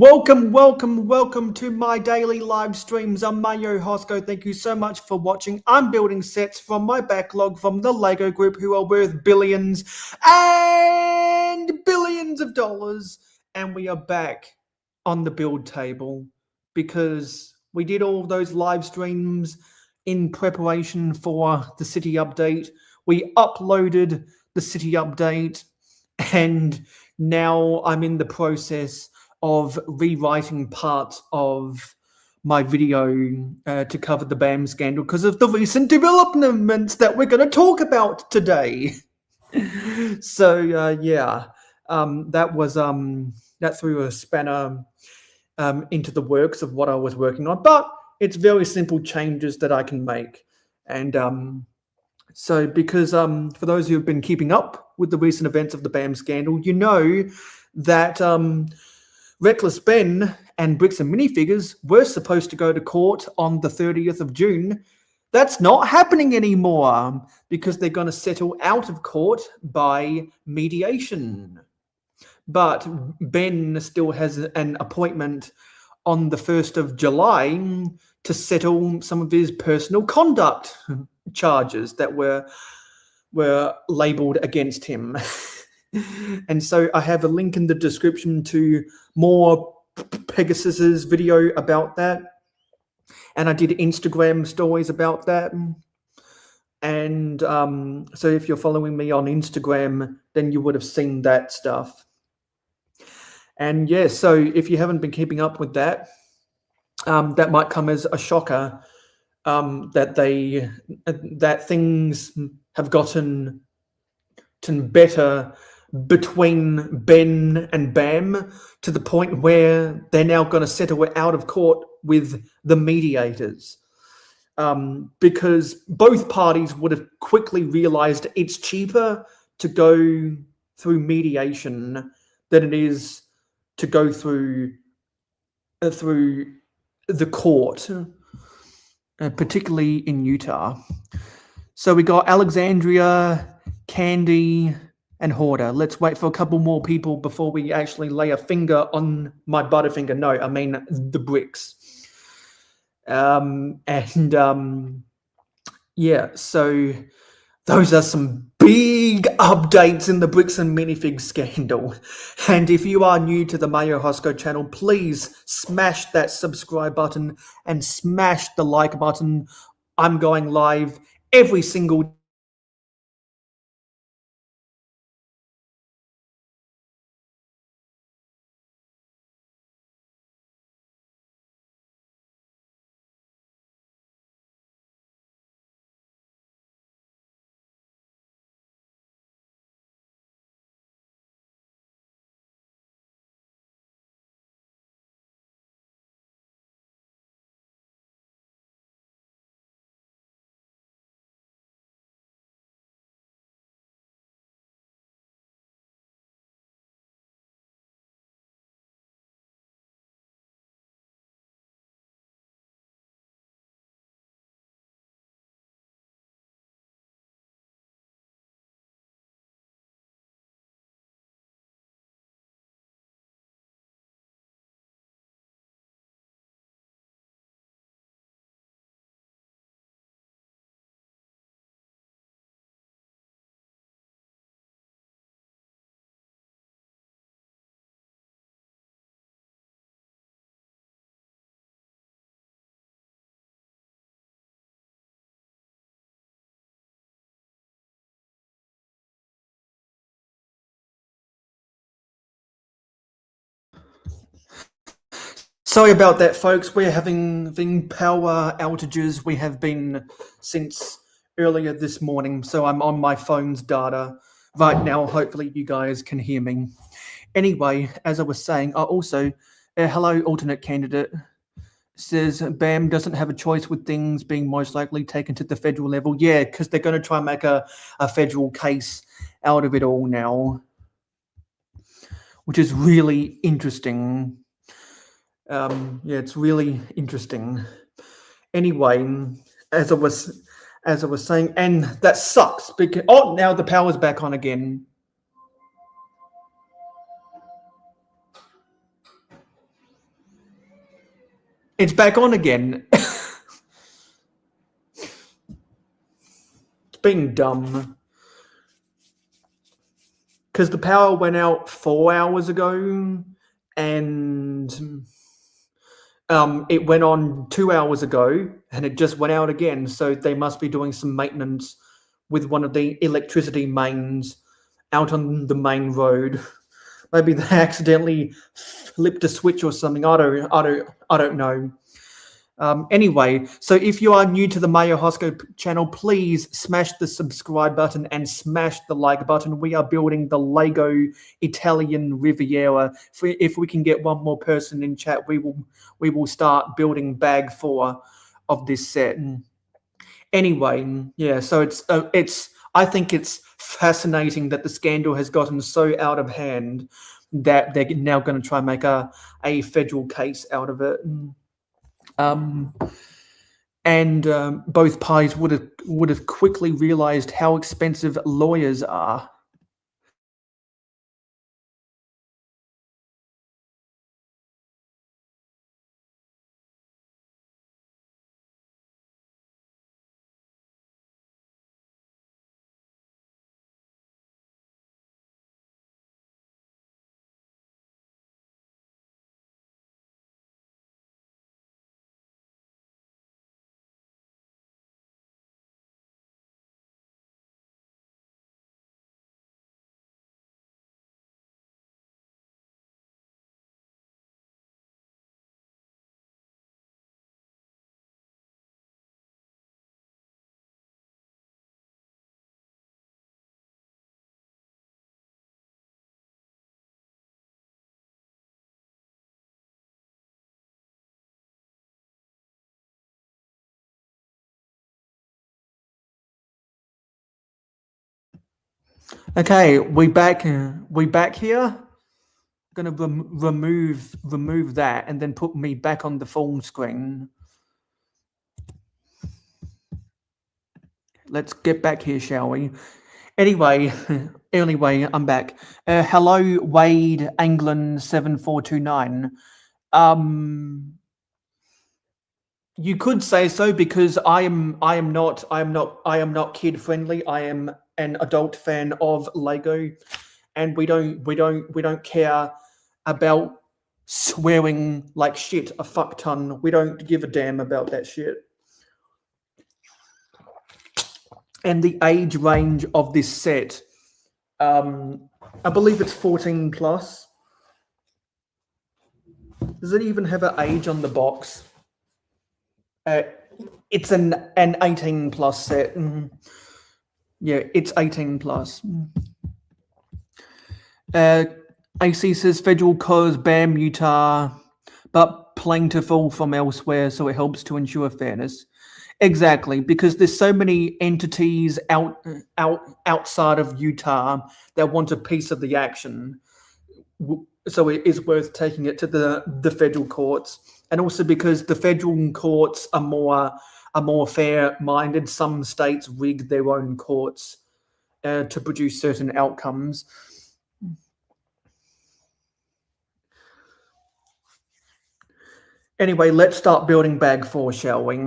Welcome to my daily live streams. I'm mayohosko. Thank you so much for watching. I'm building sets from my backlog from the LEGO group who are worth billions and billions of dollars. And we are back on the build table because we did all those live streams in preparation for the city update. We uploaded the city update and now I'm in the process of rewriting parts of my video to cover the BAM scandal because of the recent developments that we're going to talk about today. So yeah, that threw a spanner into the works of what I was working on, but it's very simple changes that I can make. And so because for those who have been keeping up with the recent events of the BAM scandal, you know that Reckless Ben and Bricks Minifigures were supposed to go to court on the 30th of June. That's not happening anymore because they're going to settle out of court by mediation. But Ben still has an appointment on the 1st of July to settle some of his personal conduct charges that were labeled against him. And so I have a link in the description to more Pegasus's video about that. And I did Instagram stories about that. And so if you're following me on Instagram, then you would have seen that stuff. And yeah, so if you haven't been keeping up with that, that might come as a shocker that things have gotten better between Ben and BAM to the point where they're now going to settle it out of court with the mediators. Because both parties would have quickly realized it's cheaper to go through mediation than it is to go through the court, particularly in Utah. So we got Alexandria, Candy, and Hoarder. Let's wait for a couple more people before we actually lay a finger on my Butterfinger. No, I mean the bricks. Yeah, so those are some big updates in the Bricks and Minifig scandal. And if you are new to the mayohosko channel, please smash that subscribe button and smash the like button. I'm going live every single Sorry about that, folks. We're having power outages. We have been since earlier this morning, so I'm on my phone's data right now. Hopefully you guys can hear me. Anyway, as I was saying, also, hello, alternate candidate. Says BAM doesn't have a choice with things being most likely taken to the federal level. Yeah, because they're going to try and make a federal case out of it all now, which is really interesting. Yeah, it's really interesting. Anyway, as I was saying, and that sucks because now the power's back on again. It's back on again. It's being dumb. Because the power went out 4 hours ago, and it went on 2 hours ago, and it just went out again. So they must be doing some maintenance with one of the electricity mains out on the main road. Maybe they accidentally flipped a switch or something. I don't know. Anyway, so if you are new to the mayohosko channel, please smash the subscribe button and smash the like button. We are building the LEGO Italian Riviera. If we can get one more person in chat, we will start building bag 4 of this set. Anyway, yeah. So I think it's fascinating that the scandal has gotten so out of hand that they're now going to try and make a federal case out of it. Both parties would have quickly realized how expensive lawyers are. Okay, we back here. I'm gonna remove that and then put me back on the full screen. Let's get back here, shall we? Anyway, I'm back. Hello, Wade England 7429. You could say so, because I am not kid friendly. I am an adult fan of LEGO, and we don't care about swearing like shit a fuck ton. We don't give a damn about that shit. And the age range of this set, I believe it's 14 plus. Does it even have an age on the box? It's an 18 plus set. Yeah, it's 18 plus. AC says federal cause BAM Utah, but plentiful from elsewhere, so it helps to ensure fairness. Exactly, because there's so many entities outside of Utah that want a piece of the action. So it is worth taking it to the federal courts, and also because the federal courts are more fair-minded. Some states rig their own courts to produce certain outcomes. Anyway, let's start building bag 4, shall we?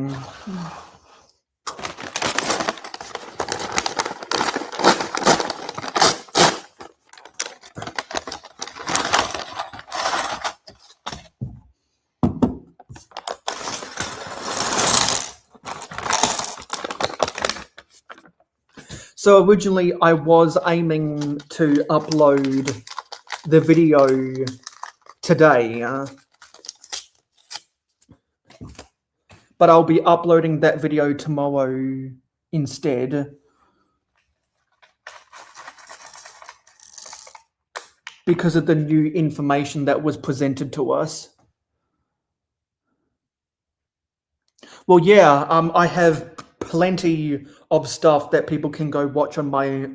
So originally I was aiming to upload the video today, but I'll be uploading that video tomorrow instead, because of the new information that was presented to us. Well, yeah, I have plenty of stuff that people can go watch on my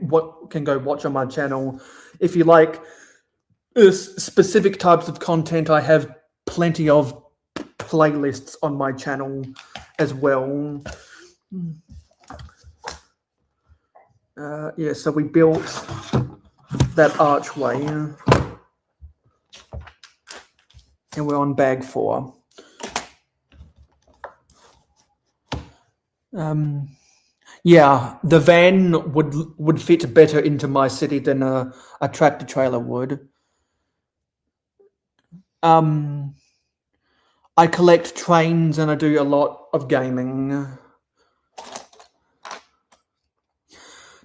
channel. If you like specific types of content, I have plenty of playlists on my channel as well. Yeah, so we built that archway, and we're on bag 4. Yeah, the van would fit better into my city than a tractor trailer would. I collect trains and I do a lot of gaming.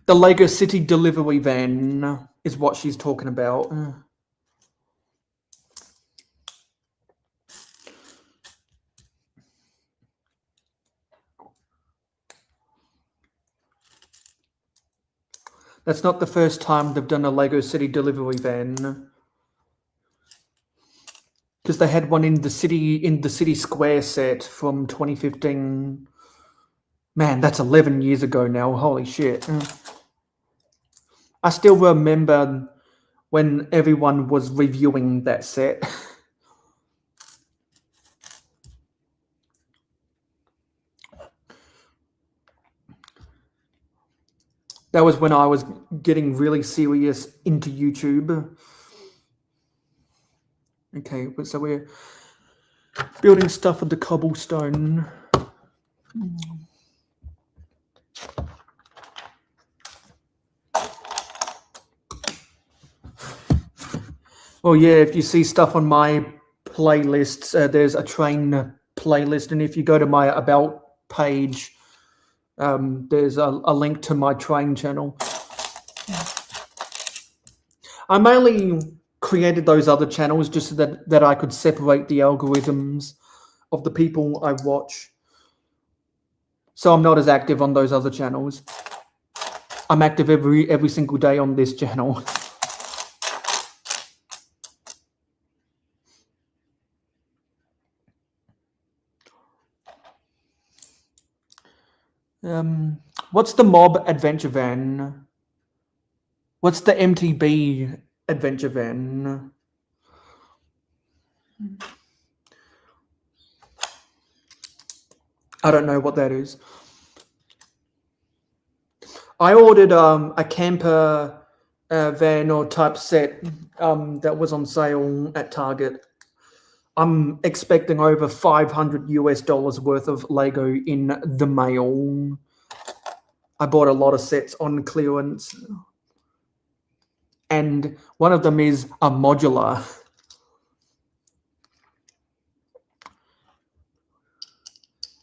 The Lego City delivery van is what she's talking about. That's not the first time they've done a Lego City delivery van. Because they had one in the city square set from 2015. Man, that's 11 years ago now. Holy shit. I still remember when everyone was reviewing that set. That was when I was getting really serious into YouTube. Okay, so we're building stuff with the cobblestone. Well, yeah, if you see stuff on my playlists, there's a train playlist, and if you go to my About page, there's a link to my train channel. I mainly created those other channels just so that I could separate the algorithms of the people I watch. So I'm not as active on those other channels. I'm active every single day on this channel. What's the mob adventure van? What's the MTB adventure van? I don't know what that is. I ordered a camper van or type set that was on sale at Target. I'm expecting over $500 US worth of Lego in the mail. I bought a lot of sets on clearance. And one of them is a modular.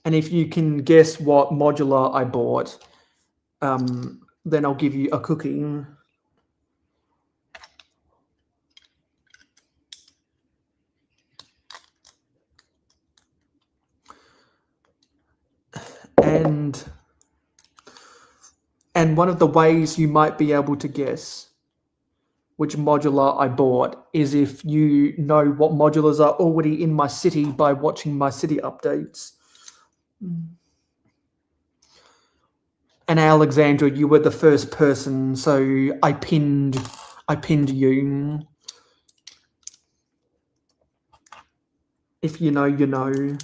And if you can guess what modular I bought, then I'll give you a cookie. And one of the ways you might be able to guess which modular I bought is if you know what modulars are already in my city by watching my city updates. And Alexandra, you were the first person, so I pinned you. If you know, you know.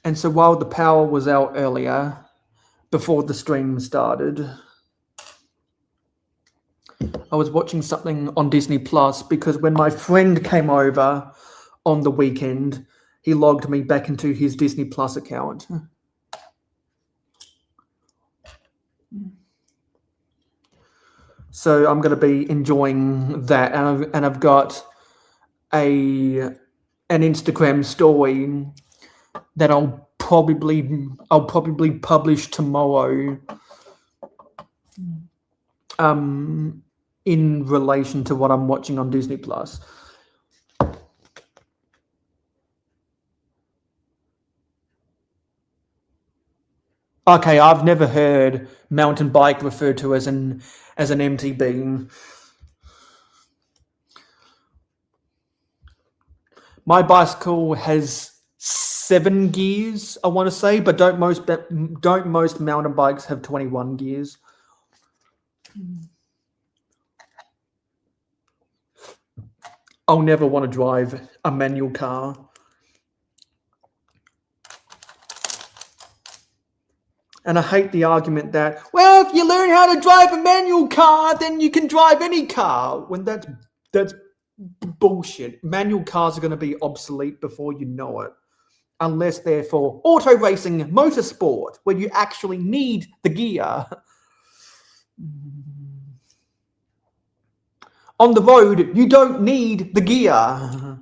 And so while the power was out earlier, before the stream started, I was watching something on Disney Plus because when my friend came over on the weekend, he logged me back into his Disney Plus account. So I'm going to be enjoying that, and I've got an Instagram story that I'll probably publish tomorrow. In relation to what I'm watching on Disney Plus. Okay, I've never heard mountain bike referred to as an MTB. My bicycle has 7 gears, I want to say, but don't most mountain bikes have 21 gears? I'll never want to drive a manual car. And I hate the argument that, well, if you learn how to drive a manual car, then you can drive any car. When that's bullshit. Manual cars are going to be obsolete before you know it. Unless they're for auto racing, motorsport, where you actually need the gear. On the road, you don't need the gear.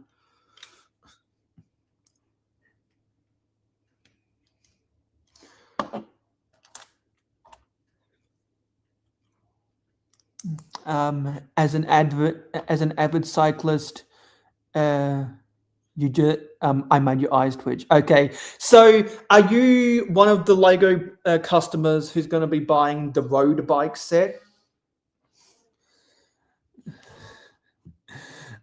As an avid cyclist, you just I made your eyes twitch. Okay, so are you one of the Lego customers who's going to be buying the road bike set?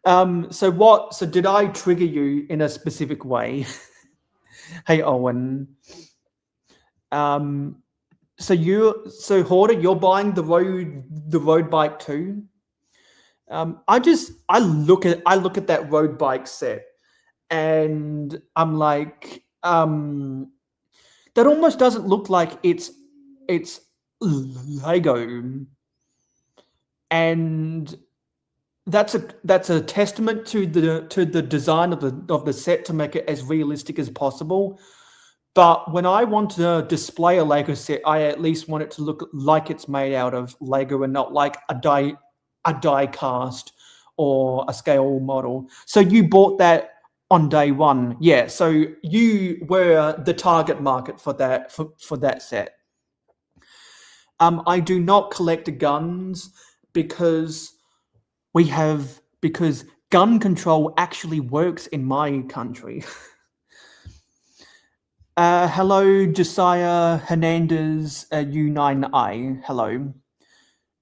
So did I trigger you in a specific way? Hey Owen. So Hoarder, you're buying the road bike too? I look at that road bike set and I'm like, that almost doesn't look like it's Lego. And that's a testament to the design of the set to make it as realistic as possible. But when I want to display a Lego set, I at least want it to look like it's made out of Lego and not like a die cast or a scale model. So you bought that on day one. Yeah, so you were the target market for that set. I do not collect guns because gun control actually works in my country. Hello, Josiah Hernandez, U9I. Hello.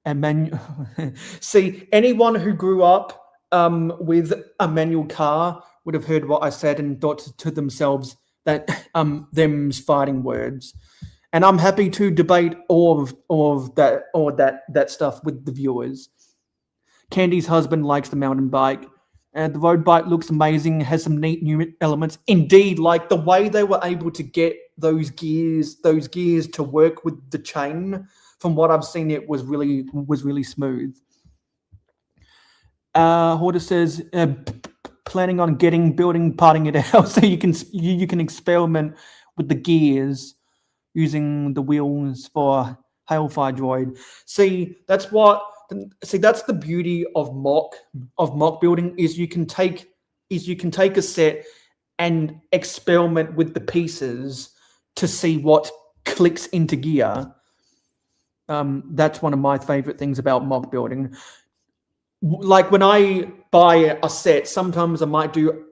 And see, anyone who grew up with a manual car would have heard what I said and thought to themselves that them's fighting words. And I'm happy to debate all of that stuff with the viewers. Candy's husband likes the mountain bike. And the road bike looks amazing, has some neat new elements. Indeed, like the way they were able to get those gears to work with the chain. From what I've seen, it was really smooth. Hoarder says, planning on parting it out so you can experiment with the gears using the wheels for Hailfire Droid. See, that's the beauty of mock building is you can take a set and experiment with the pieces to see what clicks into gear. That's one of my favorite things about mock building. Like when I buy a set, sometimes I might do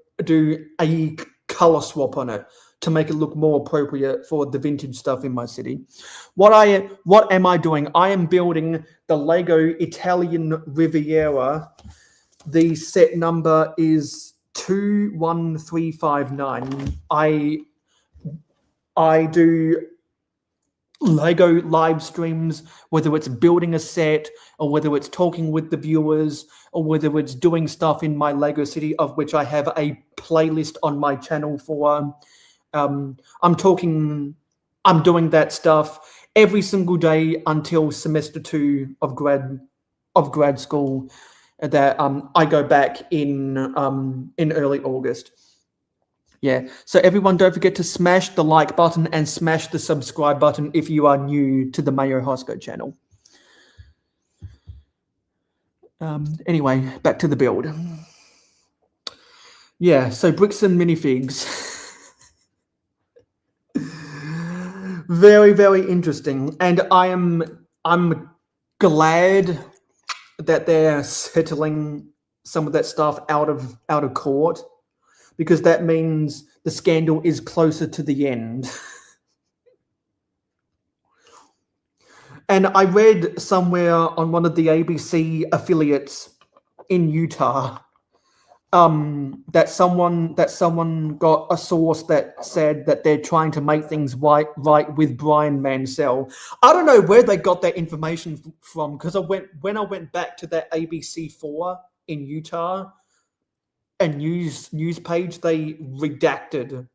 a color swap on it to make it look more appropriate for the vintage stuff in my city. What am I doing? I am building the LEGO Italian Riviera. The set number is 21359. I do LEGO live streams, whether it's building a set or whether it's talking with the viewers or whether it's doing stuff in my LEGO city, of which I have a playlist on my channel for. I'm doing that stuff every single day until semester 2 of grad school. That I go back in early August. Yeah. So everyone, don't forget to smash the like button and smash the subscribe button if you are new to the mayohosko channel. Anyway, back to the build. Yeah. So bricks and minifigs. Very, very interesting, and I'm glad that they're settling some of that stuff out of court, because that means the scandal is closer to the end. And I read somewhere on one of the ABC affiliates in Utah that someone got a source that said that they're trying to make things right with Brian Mansell. I don't know where they got that information from, because when I went back to that ABC4 in Utah, a news page, they redacted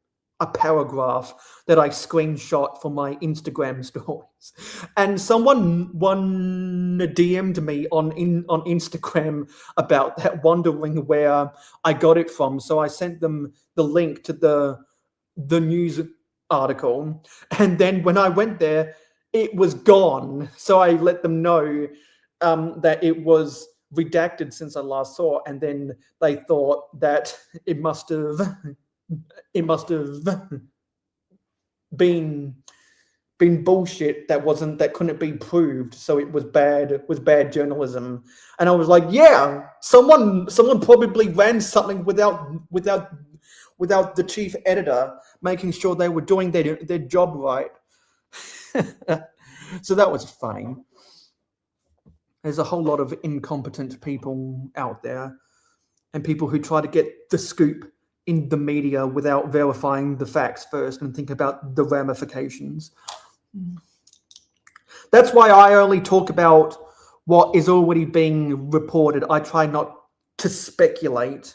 a paragraph that I screenshot for my Instagram stories, and someone DM'd me on Instagram about that, wondering where I got it from. So I sent them the link to the news article, and then when I went there, it was gone. So I let them know that it was redacted since I last saw, and then they thought that it must have been bullshit that couldn't be proved, so it was bad journalism. And I was like, yeah, someone probably ran something without the chief editor making sure they were doing their job right. So that was funny. There's a whole lot of incompetent people out there, and people who try to get the scoop in the media without verifying the facts first and think about the ramifications. That's why I only talk about what is already being reported. I try not to speculate,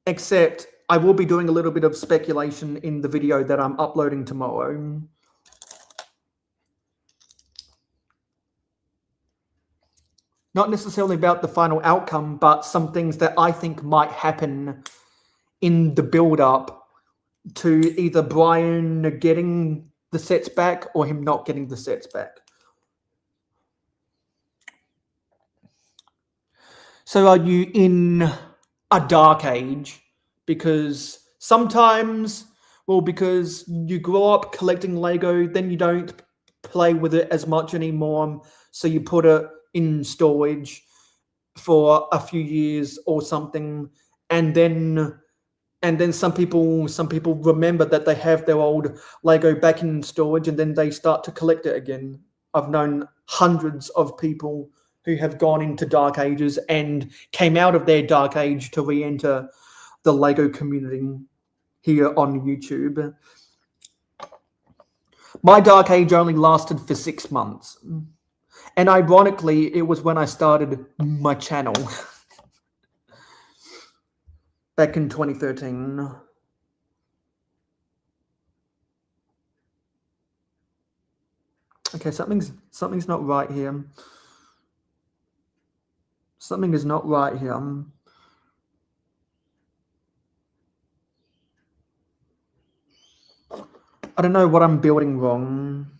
except I will be doing a little bit of speculation in the video that I'm uploading tomorrow. Not necessarily about the final outcome, but some things that I think might happen in the build-up to either Brian getting the sets back or him not getting the sets back. So are you in a dark age? Because sometimes, well, because you grow up collecting Lego, then you don't play with it as much anymore, so you put it in storage for a few years or something, and then some people remember that they have their old Lego back in storage, and then they start to collect it again. I've known hundreds of people who have gone into dark ages and came out of their dark age to re-enter the Lego community here on YouTube. My dark age only lasted for 6 months. And ironically, it was when I started my channel back in 2013. Okay, something's not right here. Something is not right here. I don't know what I'm building wrong.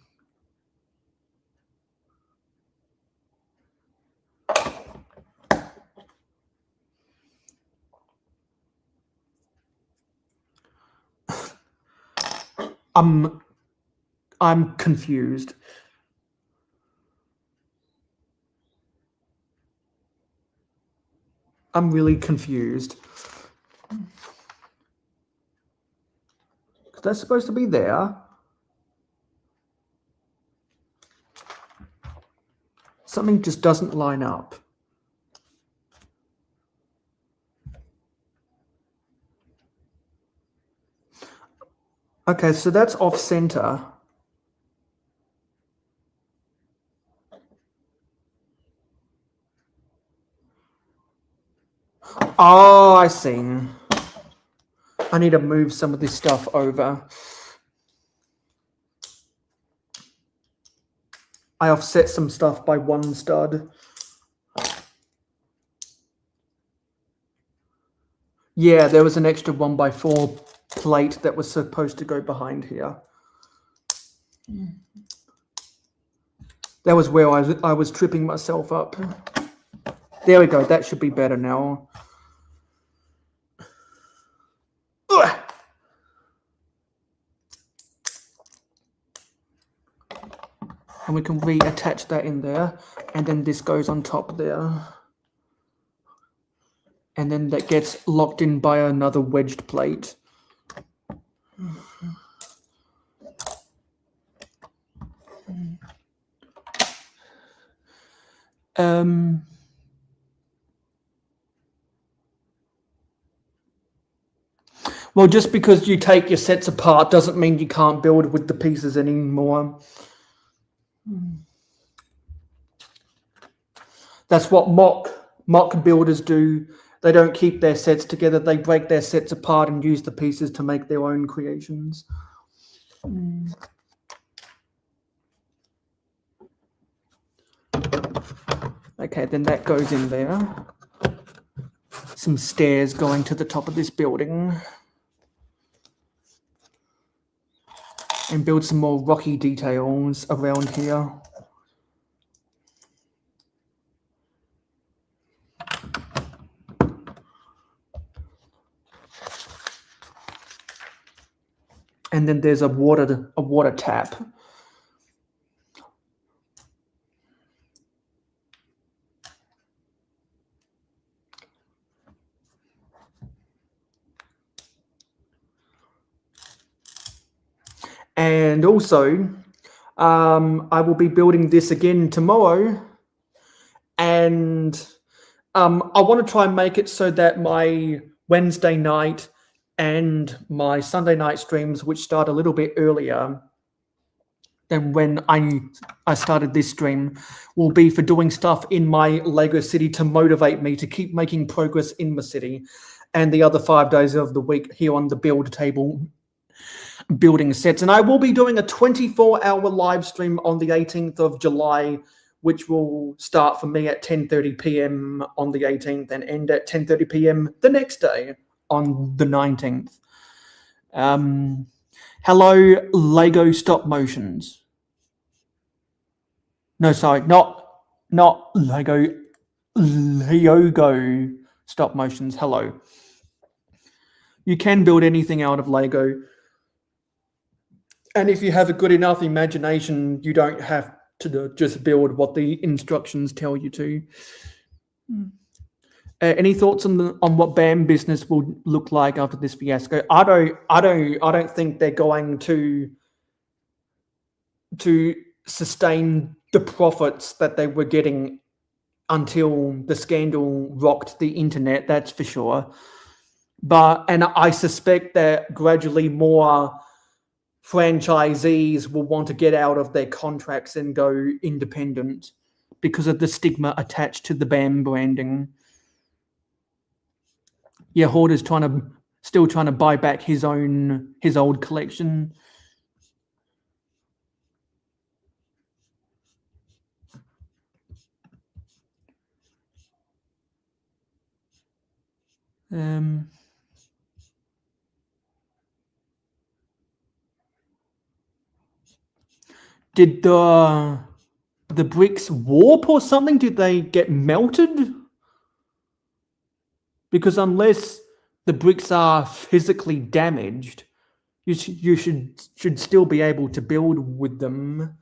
I'm confused. I'm really confused. That's supposed to be there. Something just doesn't line up. Okay, so that's off center. Oh, I see. I need to move some of this stuff over. I offset some stuff by 1 stud. Yeah, there was an extra 1x4 plate that was supposed to go behind here. That was where I was tripping myself up. There we go. That should be better now. Ugh. And we can reattach that in there, and then this goes on top there. And then that gets locked in by another wedged plate. Well, just because you take your sets apart doesn't mean you can't build with the pieces anymore. That's what mock builders do. They don't keep their sets together. They break their sets apart and use the pieces to make their own creations. Okay, then that goes in there. Some stairs going to the top of this building. And build some more rocky details around here. And then there's a water tap. And also, I will be building this again tomorrow. And I want to try and make it so that my Wednesday night and my Sunday night streams, which start a little bit earlier than when I started this stream, will be for doing stuff in my LEGO city to motivate me to keep making progress in my city. And the other 5 days of the week here on the build table, building sets. And I will be doing a 24-hour live stream on the 18th of July, which will start for me at 10:30 p.m. on the 18th and end at 10:30 p.m. the next day on the 19th. Hello, LEGO Stop Motions. No, sorry, not LEGO Stop Motions. Hello. You can build anything out of LEGO. And if you have a good enough imagination, you don't have to just build what the instructions tell you to. Any thoughts on what BAM business will look like after this fiasco? I don't think they're going to sustain the profits that they were getting until the scandal rocked the internet. That's for sure. And I suspect that gradually more franchisees will want to get out of their contracts and go independent because of the stigma attached to the BAM branding. Yeah, Hoarder's still trying to buy back his old collection. Did the bricks warp or something? Did they get melted? Because unless the bricks are physically damaged, you should still be able to build with them.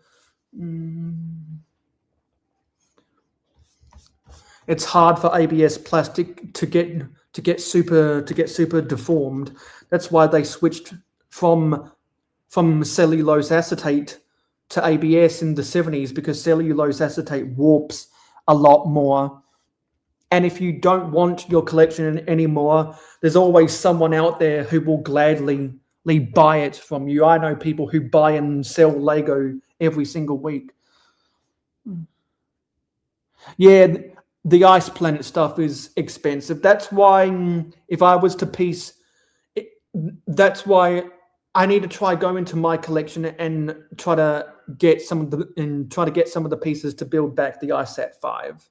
It's hard for ABS plastic to get super deformed. That's why they switched from cellulose acetate to ABS in the 70s, because cellulose acetate warps a lot more. And if you don't want your collection anymore, there's always someone out there who will gladly buy it from you. I know people who buy and sell Lego every single week. Yeah, the Ice Planet stuff is expensive. That's why if I was to piece, that's why I need to try go into my collection and try to get some of the pieces to build back the iSat 5.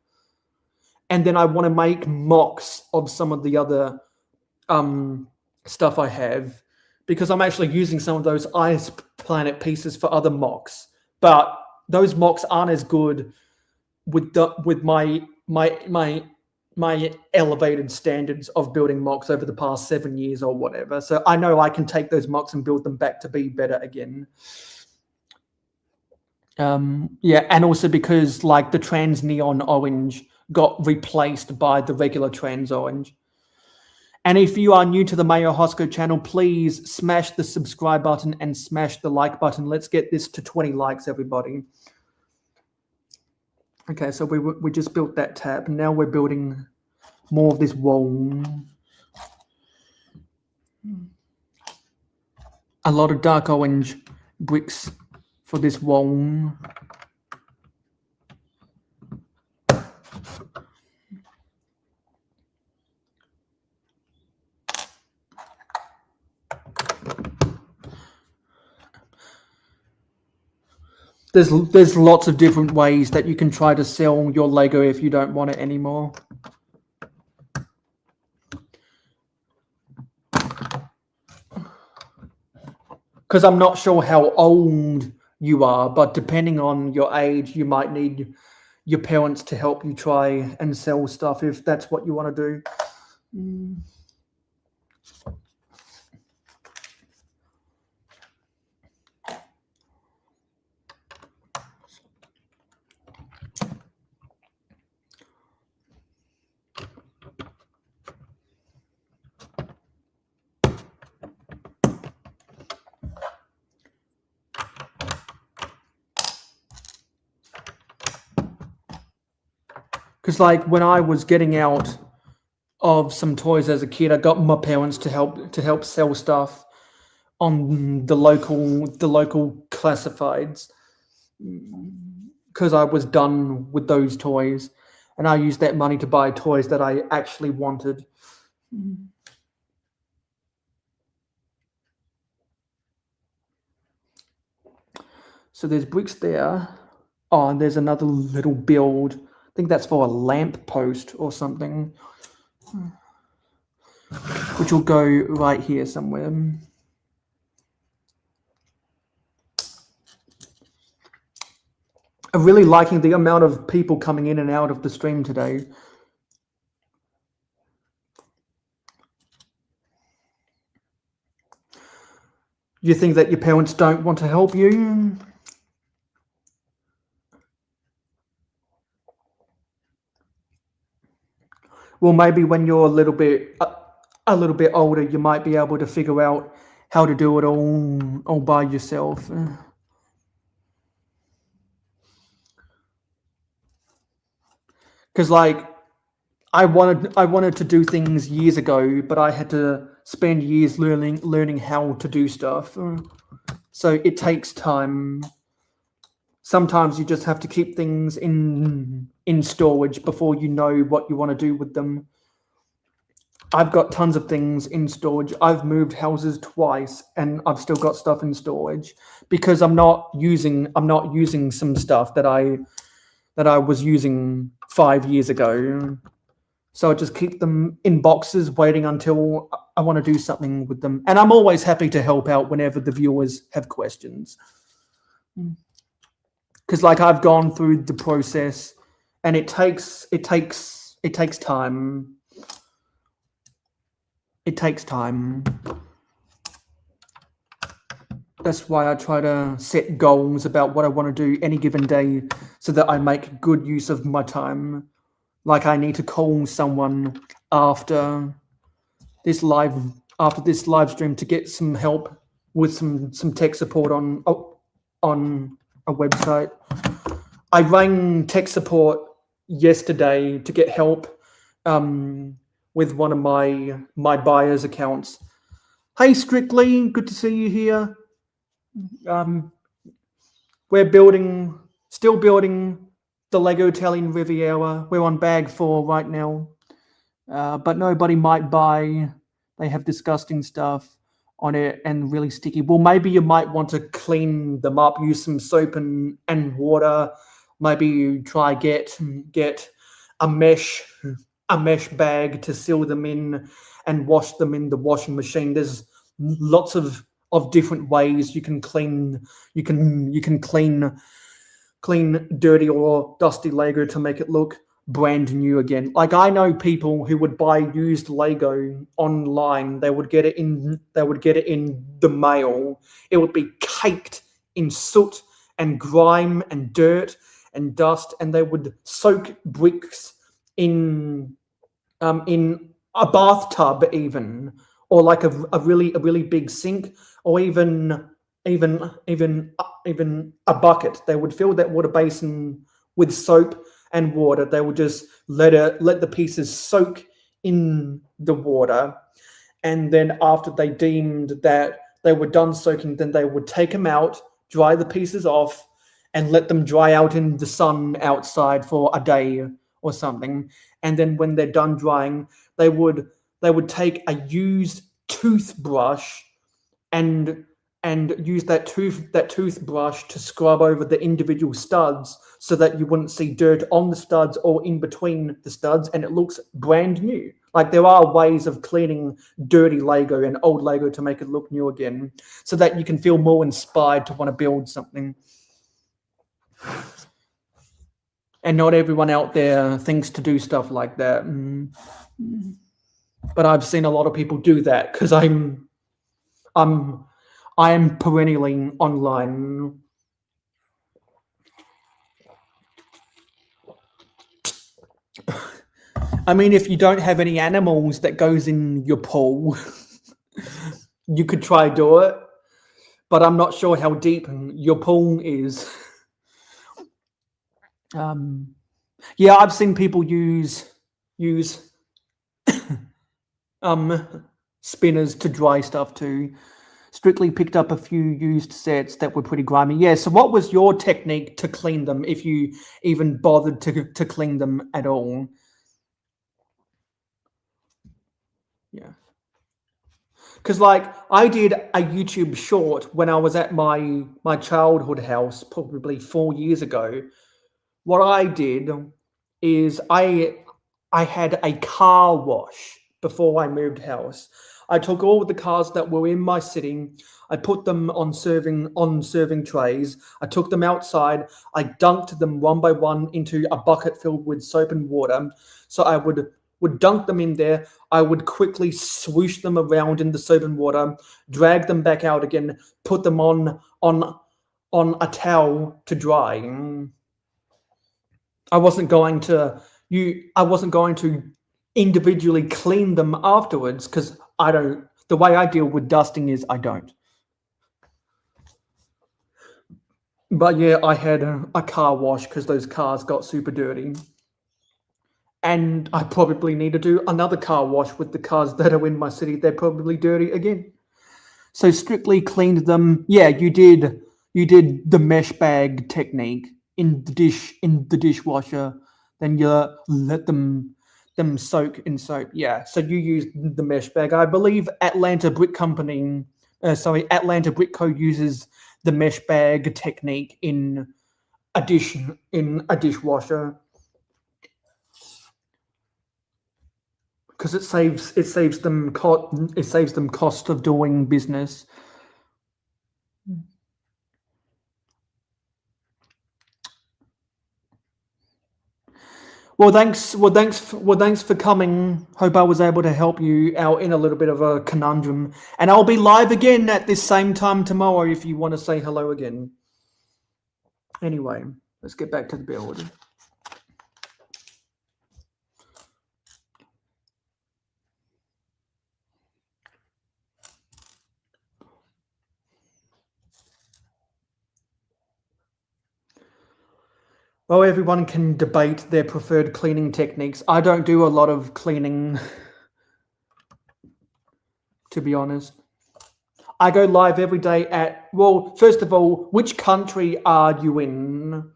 And then I want to make mocks of some of the other stuff I have, because I'm actually using some of those Ice Planet pieces for other mocks. But those mocks aren't as good with my elevated standards of building mocks over the past 7 years or whatever. So I know I can take those mocks and build them back to be better again. Yeah, and also because like the trans neon orange got replaced by the regular trans orange. And if you are new to the mayohosko channel, please smash the subscribe button and smash the like button. Let's get this to 20 likes, everybody. Okay, so we just built that tab. Now we're building more of this wall. A lot of dark orange bricks for this wall. There's lots of different ways that you can try to sell your Lego if you don't want it anymore. Because I'm not sure how old you are, but depending on your age, you might need your parents to help you try and sell stuff if that's what you want to do. Because like when I was getting out of some toys as a kid, I got my parents to help sell stuff on the local classifieds, because I was done with those toys, and I used that money to buy toys that I actually wanted. So there's bricks there. Oh, and there's another little build. I think that's for a lamp post or something, which will go right here somewhere. I'm really liking the amount of people coming in and out of the stream today. You think that your parents don't want to help you? Well, maybe when you're a little bit older, you might be able to figure out how to do it all by yourself. Because like I wanted to do things years ago, but I had to spend years learning how to do stuff. So it takes time. Sometimes you just have to keep things in storage before you know what you want to do with them. I've got tons of things in storage. I've moved houses twice and I've still got stuff in storage because I'm not using some stuff that I was using 5 years ago. So I just keep them in boxes waiting until I want to do something with them. And I'm always happy to help out whenever the viewers have questions. Because like I've gone through the process and it takes time. It takes time. That's why I try to set goals about what I want to do any given day so that I make good use of my time. Like I need to call someone after this live stream to get some help with some tech support on a website. I rang tech support yesterday to get help with one of my buyer's accounts. Hey Strictly, good to see you here. We're still building the LEGO Italian Riviera. We're on bag 4 right now, but nobody might buy. They have disgusting stuff on it and really sticky. Well, maybe you might want to clean them up, use some soap and water. Maybe you try get a mesh bag to seal them in and wash them in the washing machine. There's lots of different ways you can clean dirty or dusty Lego to make it look brand new again. Like I know people who would buy used Lego online. They would get it in the mail. It would be caked in soot and grime and dirt and dust, and they would soak bricks in a bathtub even, or like a really big sink, or even a bucket. They would fill that water basin with soap and water. They would just let the pieces soak in the water, and then after they deemed that they were done soaking, then they would take them out, dry the pieces off, and let them dry out in the sun outside for a day or something. And then when they're done drying, they would take a used toothbrush and and use that toothbrush to scrub over the individual studs so that you wouldn't see dirt on the studs or in between the studs, and it looks brand new. Like, there are ways of cleaning dirty Lego and old Lego to make it look new again, so that you can feel more inspired to want to build something. And not everyone out there thinks to do stuff like that. But I've seen a lot of people do that because I am perennially online. I mean, if you don't have any animals that goes in your pool, you could try do it, but I'm not sure how deep your pool is. Yeah, I've seen people use spinners to dry stuff too. Strictly picked up a few used sets that were pretty grimy. Yeah, so what was your technique to clean them, if you even bothered to clean them at all? Yeah. Because, like, I did a YouTube short when I was at my childhood house probably 4 years ago. What I did is I had a car wash before I moved house. I took all of the cars that were in my sitting, I put them on serving trays, I took them outside, I dunked them one by one into a bucket filled with soap and water. So I would dunk them in there, I would quickly swoosh them around in the soap and water, drag them back out again, put them on a towel to dry. I wasn't going to individually clean them afterwards, because the way I deal with dusting is I don't. But yeah, I had a car wash because those cars got super dirty. And I probably need to do another car wash with the cars that are in my city. They're probably dirty again. So strictly cleaned them. Yeah, you did the mesh bag technique in the dishwasher. Then you let them soak in soap. Yeah, so you use the mesh bag. I believe Atlanta Brick Co. uses the mesh bag technique in a dishwasher, because it saves them cost of doing business. Well, thanks for coming. Hope I was able to help you out in a little bit of a conundrum. And I'll be live again at this same time tomorrow if you want to say hello again. Anyway, let's get back to the build. Well, everyone can debate their preferred cleaning techniques. I don't do a lot of cleaning, to be honest. I go live every day at, well, first of all, which country are you in?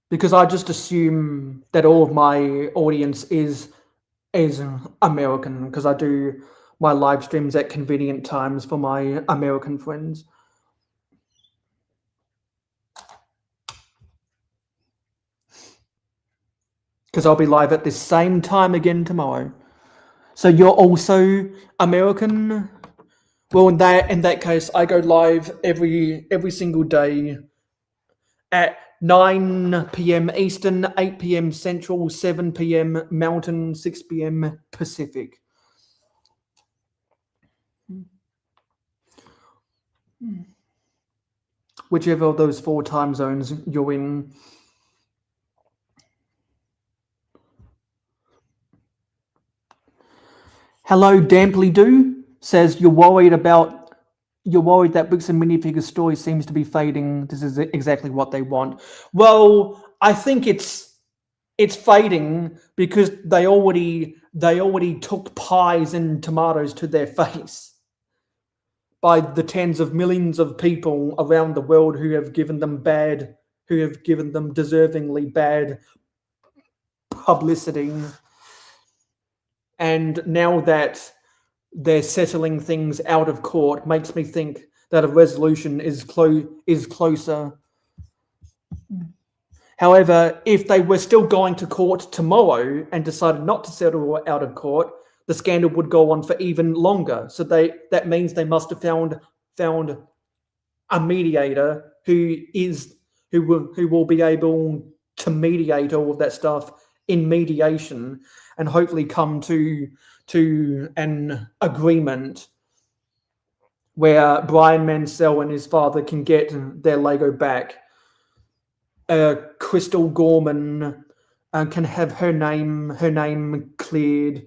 Because I just assume that all of my audience is American, because I do my live streams at convenient times for my American friends. Because I'll be live at this same time again tomorrow. So you're also American? Well, in that case, I go live every single day at 9 p.m. Eastern, 8 p.m. Central, 7 p.m. Mountain, 6 p.m. Pacific. Whichever of those 4 time zones you're in. Hello, Damply Do says you're worried that Bricks and Minifigures story seems to be fading. This is exactly what they want. Well, I think it's fading because they already took pies and tomatoes to their face by the tens of millions of people around the world who have given them deservingly bad publicity. And now that they're settling things out of court makes me think that a resolution is closer. However, if they were still going to court tomorrow and decided not to settle out of court, the scandal would go on for even longer. So that means they must have found a mediator who will be able to mediate all of that stuff in mediation and hopefully come to an agreement where Brian Mansell and his father can get their Lego back. Crystal Gorman can have her name cleared.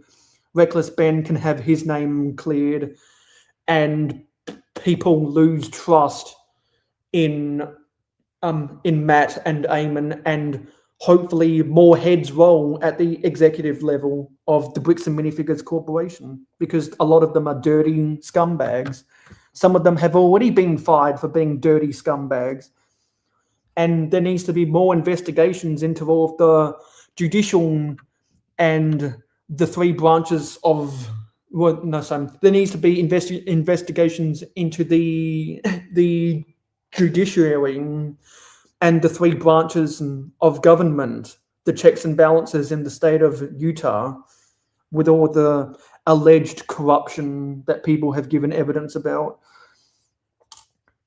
Reckless Ben can have his name cleared, and people lose trust in Matt and Eamon, and hopefully more heads roll at the executive level of the Bricks and Minifigures Corporation, because a lot of them are dirty scumbags. Some of them have already been fired for being dirty scumbags. And there needs to be more investigations into all of the judicial and the three branches of... there needs to be investigations into the judiciary and the three branches of government, the checks and balances in the state of Utah, with all the alleged corruption that people have given evidence about.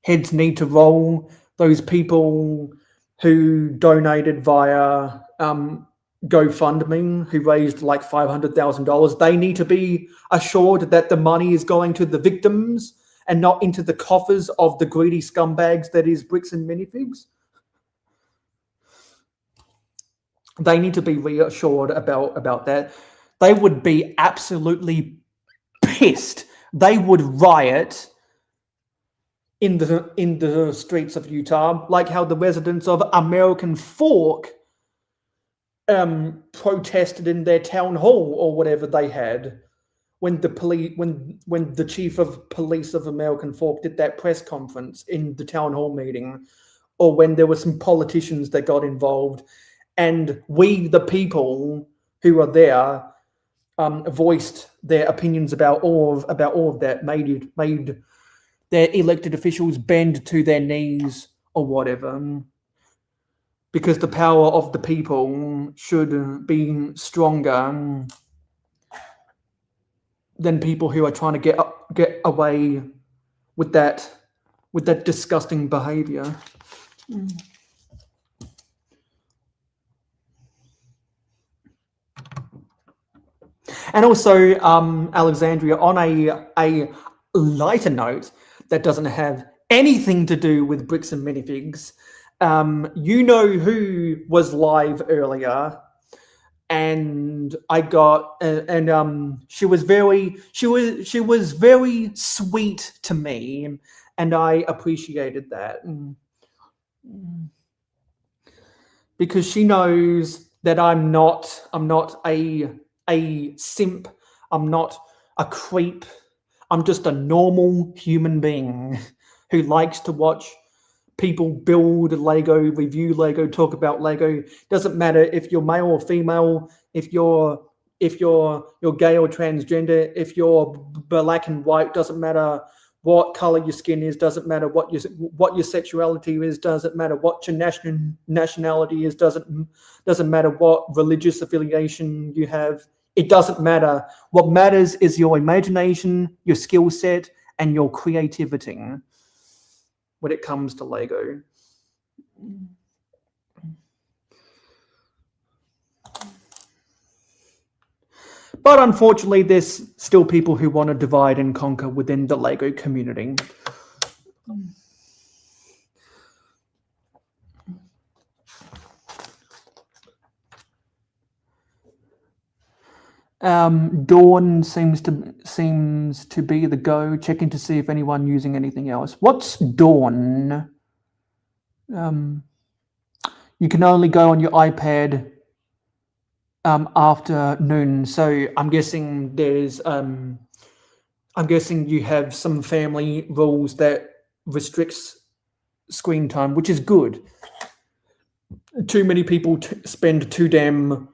Heads need to roll. Those people who donated via GoFundMe, who raised like $500,000, they need to be assured that the money is going to the victims and not into the coffers of the greedy scumbags that is Bricks and Minifigs. They need to be reassured about that. They would be absolutely pissed. They would riot in the streets of Utah, like how the residents of American Fork protested in their town hall or whatever they had when the chief of police of American Fork did that press conference in the town hall meeting, or when there were some politicians that got involved, and we, the people who were there, voiced their opinions about all of that, made their elected officials bend to their knees or whatever, because the power of the people should be stronger than people who are trying to get away with that disgusting behavior. And also, Alexandria, on a lighter note that doesn't have anything to do with Bricks and Minifigs, you know who was live earlier, and I got she was very sweet to me, and I appreciated that, because she knows that I'm not a simp, I'm not a creep, I'm just a normal human being who likes to watch people build Lego, review Lego, talk about Lego. Doesn't matter if you're male or female, if you're gay or transgender, if you're black and white, doesn't matter what color your skin is, doesn't matter what your sexuality is, doesn't matter what your nationality is, doesn't matter what religious affiliation you have. It doesn't matter. What matters is your imagination, your skill set, and your creativity when it comes to Lego. But unfortunately, there's still people who want to divide and conquer within the Lego community. Dawn seems to be the go. Checking to see if anyone using anything else. What's Dawn? You can only go on your iPad after noon. So I'm guessing there's I'm guessing you have some family rules that restricts screen time, which is good. Too many people spend too damn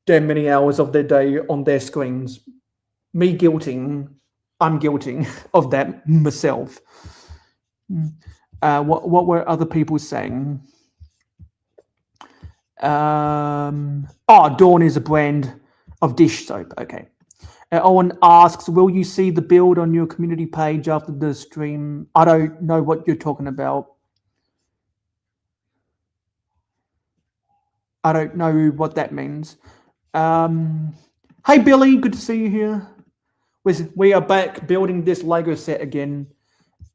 many hours of their day on their screens. Me guilting. I'm guilty of that myself. What were other people saying? Dawn is a brand of dish soap. Okay. Owen asks, will you see the build on your community page after the stream? I don't know what you're talking about. I don't know what that means. Hey, Billy, good to see you here. We are back building this Lego set again.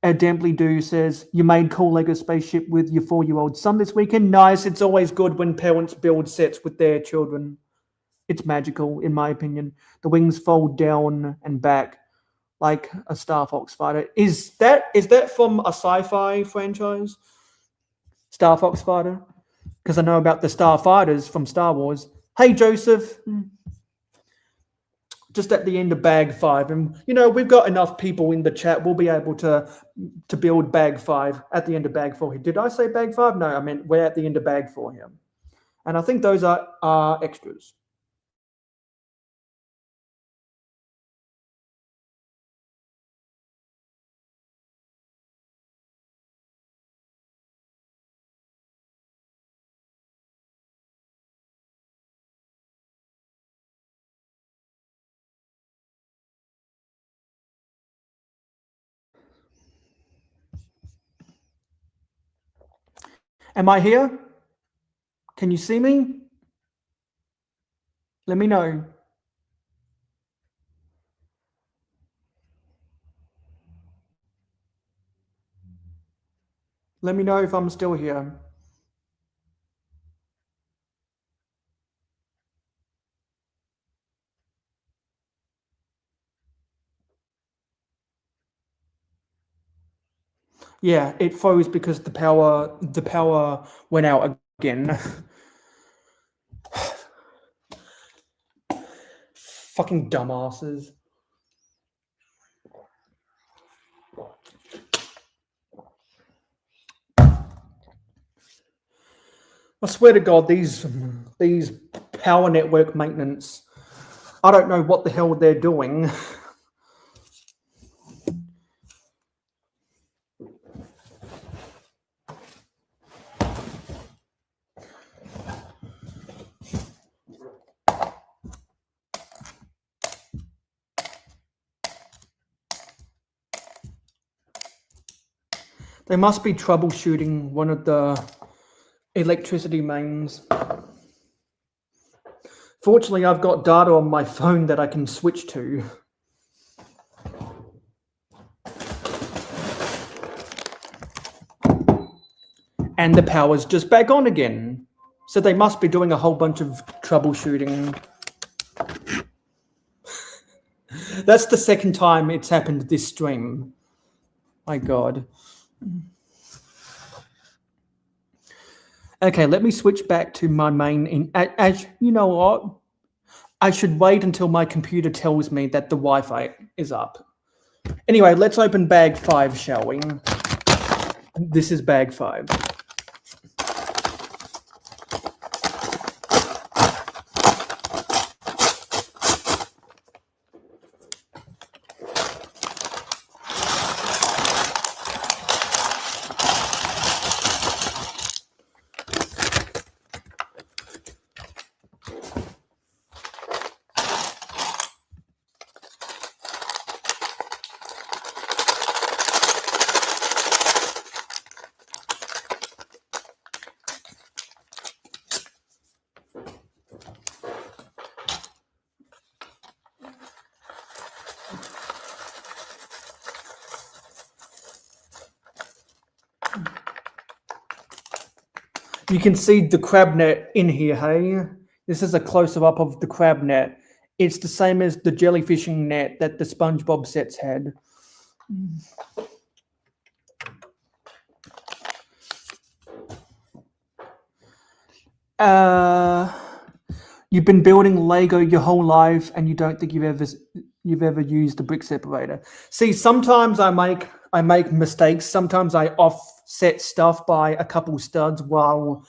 Damply Do says, you made cool Lego spaceship with your 4-year-old son this weekend. Nice. It's always good when parents build sets with their children. It's magical, in my opinion. The wings fold down and back like a Star Fox fighter. Is that from a sci-fi franchise? Star Fox fighter? Because I know about the Star Fighters from Star Wars. Hey, Joseph. Just at the end of bag 5. And, we've got enough people in the chat. We'll be able to build bag 5 at the end of bag 4 here. Did I say bag 5? No, I meant we're at the end of bag 4 here. And I think those are extras. Am I here? Can you see me? Let me know. Let me know if I'm still here. Yeah, it froze because the power went out again. Fucking dumbasses. I swear to God, these power network maintenance, I don't know what the hell they're doing. They must be troubleshooting one of the electricity mains. Fortunately, I've got data on my phone that I can switch to. And the power's just back on again. So they must be doing a whole bunch of troubleshooting. That's the second time it's happened this stream. My God. Okay, let me switch back to my main. You know what? I should wait until my computer tells me that the Wi-Fi is up. Anyway, let's open bag 5, shall we? This is bag 5. You can see the crab net in here, hey? This is a close-up of the crab net. It's the same as the jellyfishing net that the SpongeBob sets had. You've been building Lego your whole life and you don't think you've ever used a brick separator. See, sometimes I make mistakes. Sometimes I offset stuff by a couple studs while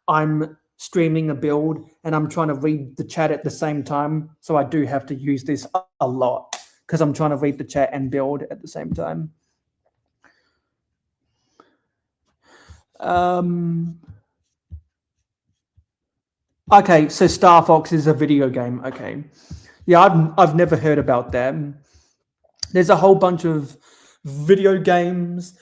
I'm streaming a build and I'm trying to read the chat at the same time. So I do have to use this a lot because I'm trying to read the chat and build at the same time. Okay, so Star Fox is a video game. Okay, yeah, I've never heard about that. There's a whole bunch of video games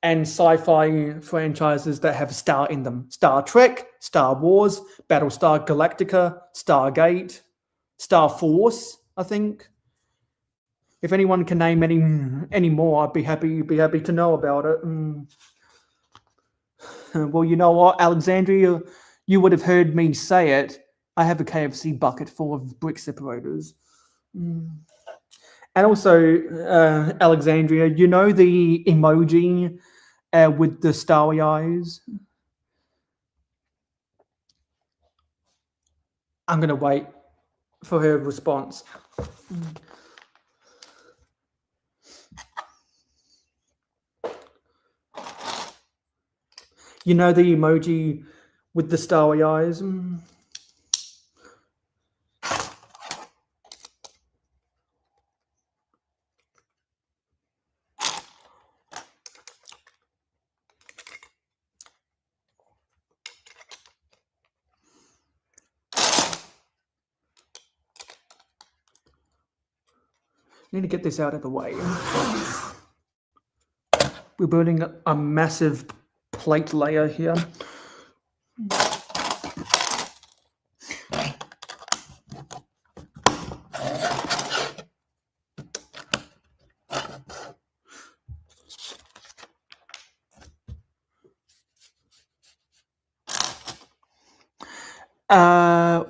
and sci-fi franchises that have star in them. Star Trek, Star Wars, Battlestar Galactica, Stargate, Star Force, I think. If anyone can name any more, I'd be happy to know about it. Well, you know what, Alexandria, you would have heard me say it. I have a KFC bucket full of brick separators. And also, Alexandria, you know the emoji with the starry eyes? I'm going to wait for her response. You know the emoji with the starry eyes? Need to get this out of the way. We're building a massive plate layer here.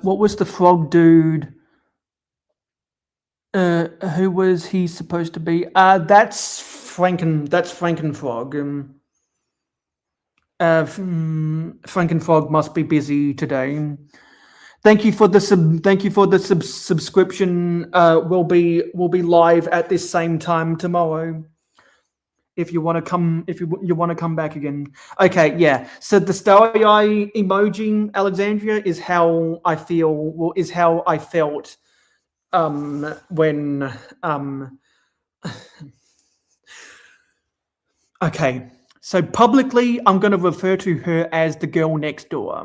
What was the frog dude? Who was he supposed to be? That's Frankenfrog. Frankenfrog must be busy today. Thank you for the subscription. We'll be live at this same time tomorrow. If you want to come, if you want to come back again. Okay, yeah. So the starry eye emoji, Alexandria, is how I feel. Well, is how I felt when okay. So publicly, I'm going to refer to her as the girl next door.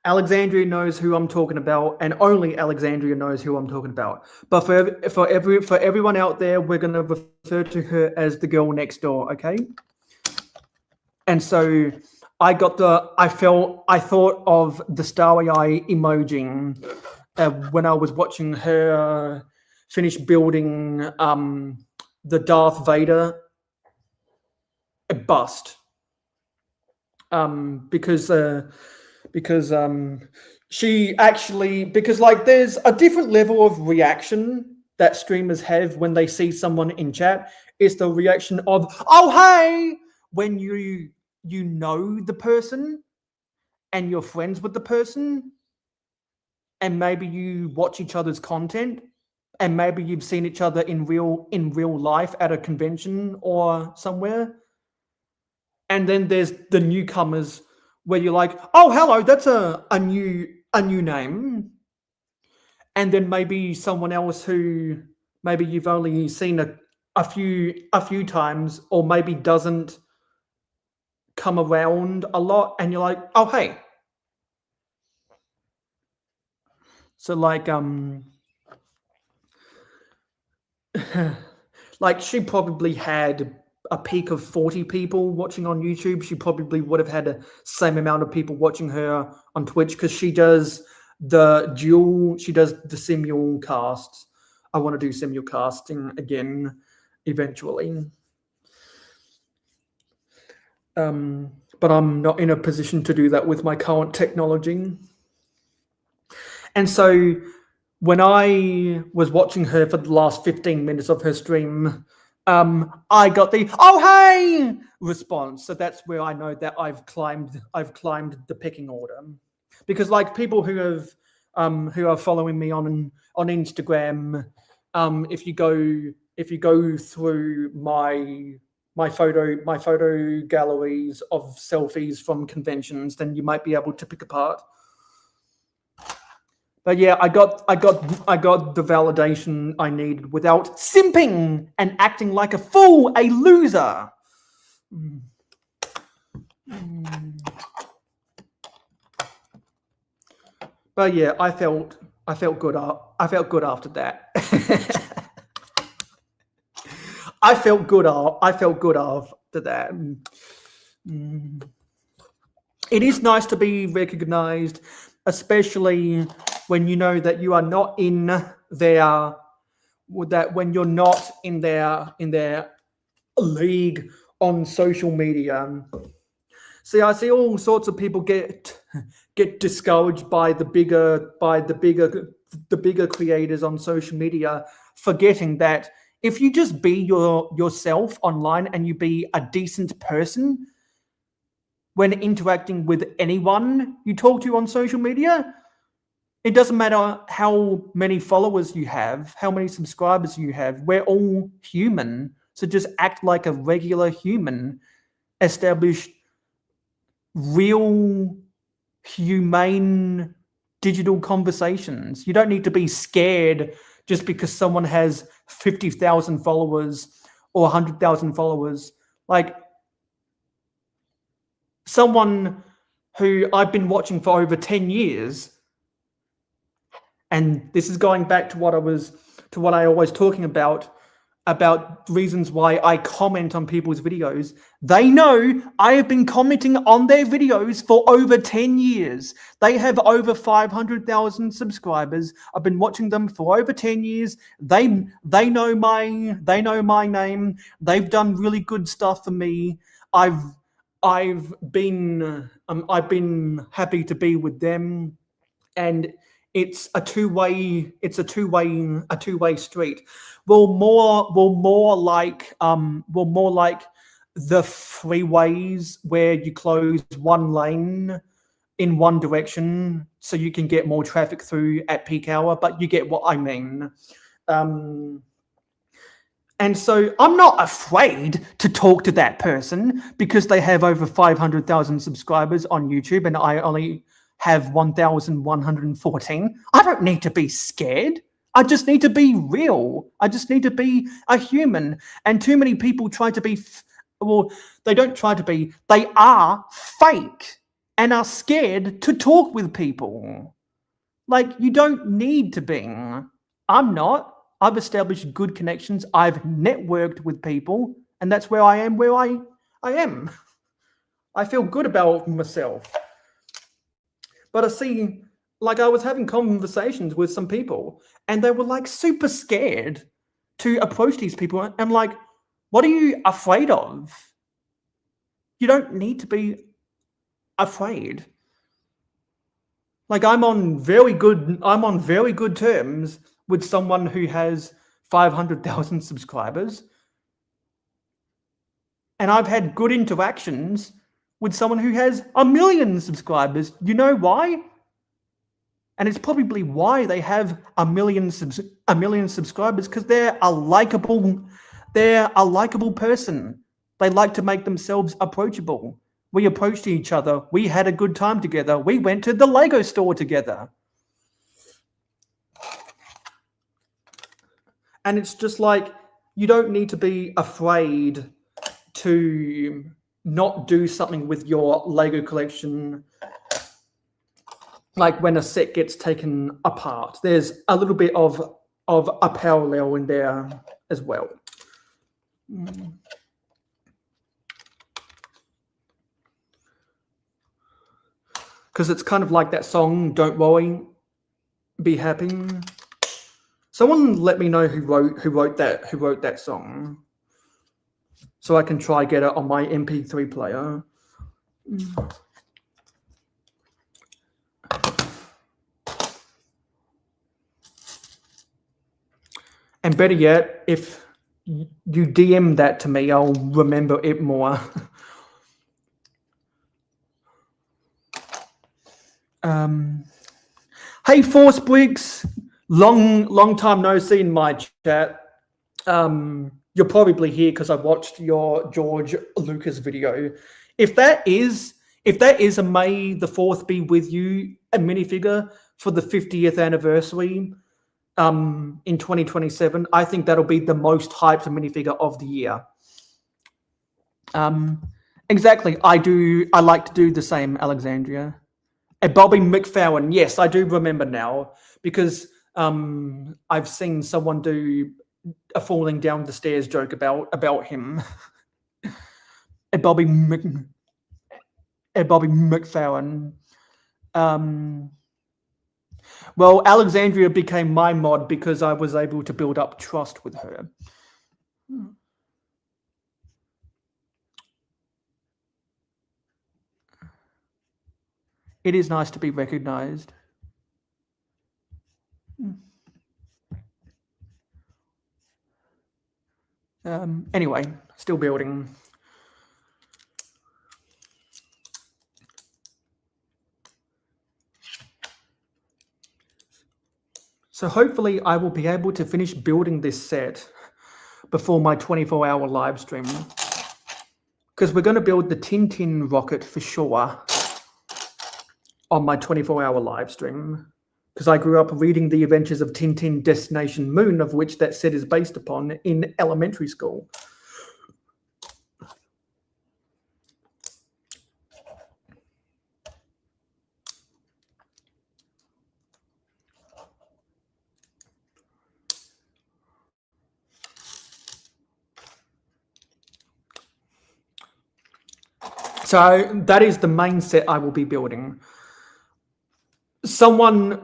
Alexandria knows who I'm talking about, and only Alexandria knows who I'm talking about. But for everyone out there, we're going to refer to her as the girl next door, okay? And so I thought of the starry eye emoji when I was watching her finish building the Darth Vader bust, because she actually, because like there's a different level of reaction that streamers have when they see someone in chat. It's the reaction of, oh hey, when you know the person and you're friends with the person, and maybe you watch each other's content, and maybe you've seen each other in real life at a convention or somewhere. And then there's the newcomers where you're like, oh, hello, that's a new name. And then maybe someone else who maybe you've only seen a few times, or maybe doesn't come around a lot, and you're like, oh, hey. So like like she probably had a peak of 40 people watching on YouTube. She probably would have had the same amount of people watching her on Twitch, because she does the simulcasts. I want to do simulcasting again eventually. But I'm not in a position to do that with my current technology. And so when I was watching her for the last 15 minutes of her stream, I got the "oh hey" response. So that's where I know that I've climbed the pecking order, because like people who are following me on Instagram, if you go through my photo galleries of selfies from conventions, then you might be able to pick apart But yeah, I got the validation I needed without simping and acting like a fool, a loser. But yeah, I felt good. I felt good after that. I felt good after that. It is nice to be recognized, especially when you know that you are not in their, that when you're not in their league on social media. See, I see all sorts of people get discouraged by the bigger creators on social media, forgetting that if you just be yourself online and you be a decent person when interacting with anyone you talk to on social media, it doesn't matter how many followers you have, how many subscribers you have. We're all human. So just act like a regular human. Establish real, humane digital conversations. You don't need to be scared just because someone has 50,000 followers or 100,000 followers. Like someone who I've been watching for over 10 years, and this is going back to what I always talking about reasons why I comment on people's videos. They know I have been commenting on their videos for over 10 years. They have over 500,000 subscribers. I've been watching them for over 10 years. They know my name. They've done really good stuff for me. I've been happy to be with them, and it's a two-way street. We're more like the freeways where you close one lane in one direction so you can get more traffic through at peak hour, but you get what I mean. And so I'm not afraid to talk to that person because they have over 500,000 subscribers on YouTube and I only have 1,114. I don't need to be scared. I just need to be real. I just need to be a human. And too many people try to be, well, they don't try to be, they are fake and are scared to talk with people. Like, you don't need to be. I'm not. I've established good connections. I've networked with people, and that's where I am where I am. I feel good about myself. But I see, like, I was having conversations with some people and they were like super scared to approach these people. I'm like, what are you afraid of? You don't need to be afraid. Like, I'm on very good terms with someone who has 500,000 subscribers. And I've had good interactions with someone who has 1 million subscribers. You know why? And it's probably why they have 1 million subscribers, because they're a likable person. They like to make themselves approachable. We approached each other. We had a good time together. We went to the LEGO store together. And it's just like, you don't need to be afraid to not do something with your LEGO collection. Like when a set gets taken apart, there's a little bit of a parallel in there as well. Because it's kind of like that song, "Don't Worry, Be Happy." Someone let me know who wrote that song, so I can try get it on my MP3 player. And better yet, if you DM that to me, I'll remember it more. Hey, Force Bricks, long time no see in my chat. You're probably here because I watched your George Lucas video. If that is a May the 4th be with you a minifigure, for the 50th anniversary in 2027. I think that'll be the most hyped minifigure of the year. Exactly. I like to do the same, Alexandria. And Bobby McFerrin. Yes, I do remember now, because I've seen someone do a falling down the stairs joke about him. Bobby McFerrin. Well, Alexandria became my mod because I was able to build up trust with her. It is nice to be recognized. Anyway, still building. So hopefully I will be able to finish building this set before my 24-hour live stream, because we're going to build the Tintin rocket for sure on my 24-hour live stream, because I grew up reading The Adventures of Tintin Destination Moon, of which that set is based upon, in elementary school. So that is the main set I will be building. Someone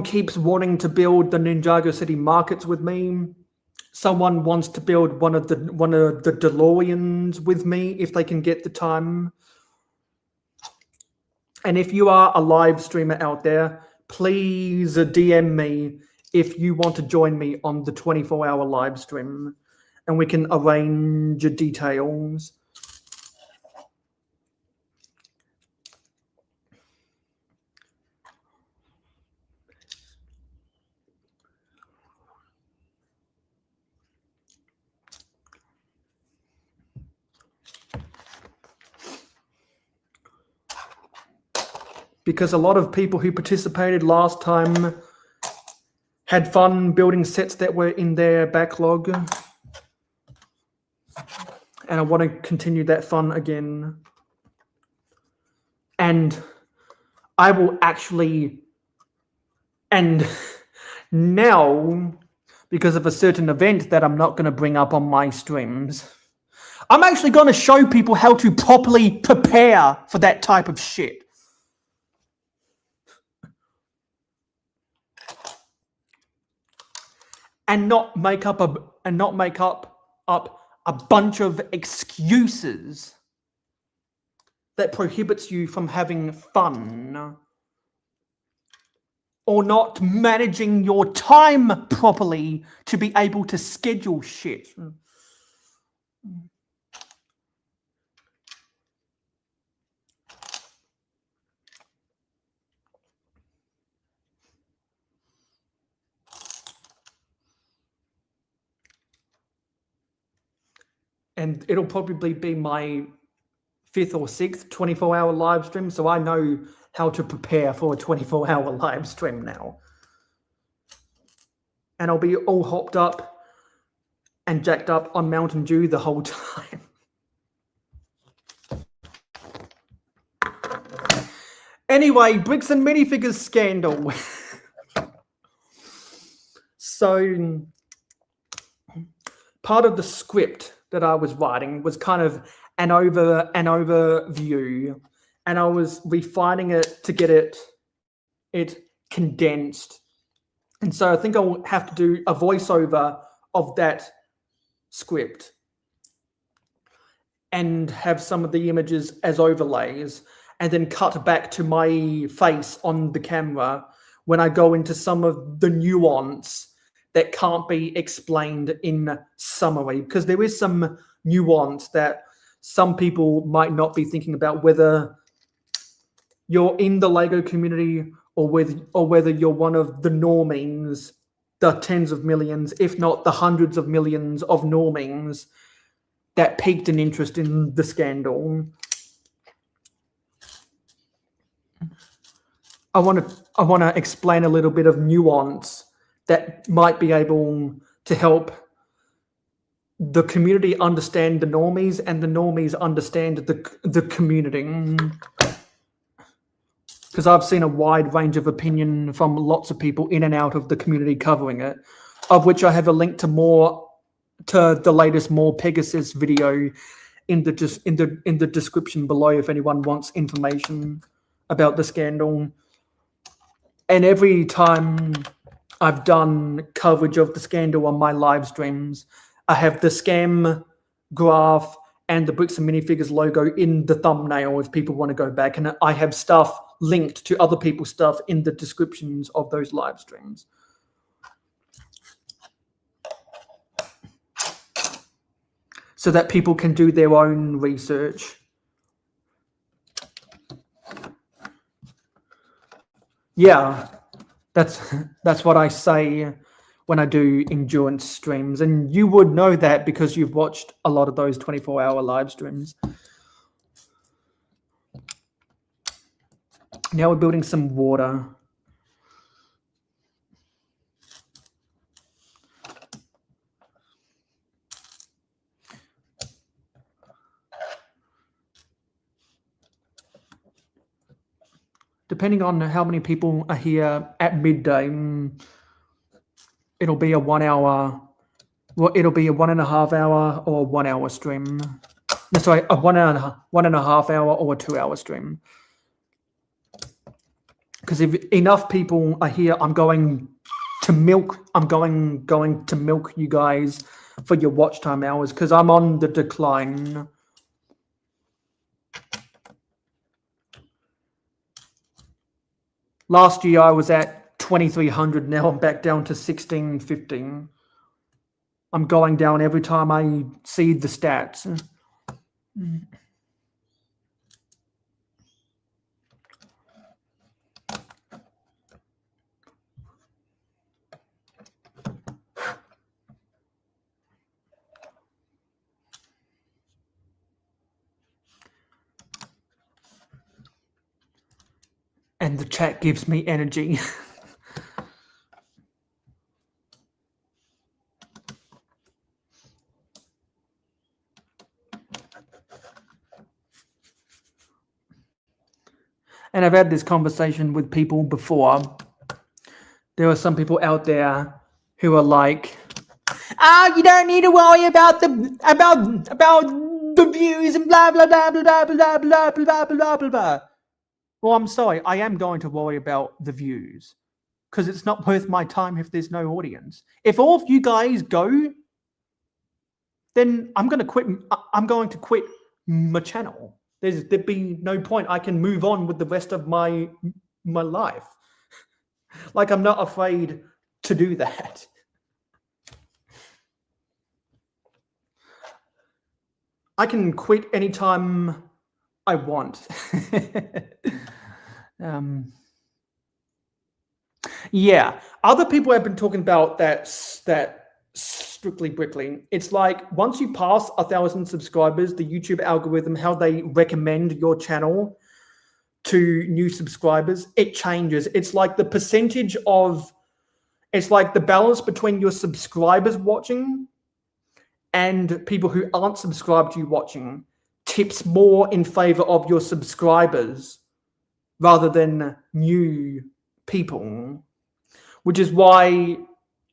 keeps wanting to build the Ninjago City markets with me. Someone wants to build one of the DeLoreans with me if they can get the time. And if you are a live streamer out there, please DM me if you want to join me on the 24-hour live stream, and we can arrange details. Because a lot of people who participated last time had fun building sets that were in their backlog. And I want to continue that fun again. And I will actually, and now, because of a certain event that I'm not going to bring up on my streams, I'm actually going to show people how to properly prepare for that type of shit. And not make up a bunch of excuses that prohibits you from having fun, or not managing your time properly to be able to schedule shit. And it'll probably be my 5th or 6th 24-hour live stream, so I know how to prepare for a 24-hour live stream now. And I'll be all hopped up and jacked up on Mountain Dew the whole time. Anyway, Bricks and Minifigures scandal. So part of the script that I was writing was kind of an overview, and I was refining it to get it condensed. And so I think I'll have to do a voiceover of that script and have some of the images as overlays, and then cut back to my face on the camera when I go into some of the nuance that can't be explained in summary, because there is some nuance that some people might not be thinking about, whether you're in the LEGO community or whether you're one of the normings, the tens of millions, if not the hundreds of millions of normings that piqued an interest in the scandal. I want to explain a little bit of nuance that might be able to help the community understand the normies and the normies understand the community. Because I've seen a wide range of opinion from lots of people in and out of the community covering it, of which I have a link to the latest More Pegasus video in the description below if anyone wants information about the scandal. And every time I've done coverage of the scandal on my live streams, I have the scam graph and the Bricks and Minifigures logo in the thumbnail if people want to go back. And I have stuff linked to other people's stuff in the descriptions of those live streams. So that people can do their own research. Yeah, that's what I say when I do endurance streams. And you would know that because you've watched a lot of those 24-hour live streams. Now we're building some water. Depending on how many people are here at midday, it'll be a 1 hour, well, it'll be a 1.5 hour or a 1 hour stream. No, sorry, a 1.5 hour or a 2 hour stream. Because if enough people are here, I'm going to milk you guys for your watch time hours because I'm on the decline. Last year I was at 2,300. Now I'm back down to 1,650. I'm going down every time I see the stats. And the chat gives me energy. And I've had this conversation with people before. There are some people out there who are like, you don't need to worry about the views and blah blah blah blah blah blah blah blah blah blah blah. Well, I'm sorry, I am going to worry about the views because it's not worth my time if there's no audience. If all of you guys go, then I'm going to quit. I'm going to quit my channel. There'd be no point. I can move on with the rest of my life. Like, I'm not afraid to do that. I can quit anytime I want. Yeah, other people have been talking about that Strictly Brickly. It's like once you pass 1,000 subscribers, the YouTube algorithm, how they recommend your channel to new subscribers, it changes. It's like the percentage of, it's like the balance between your subscribers watching and people who aren't subscribed to you watching tips more in favor of your subscribers rather than new people, which is why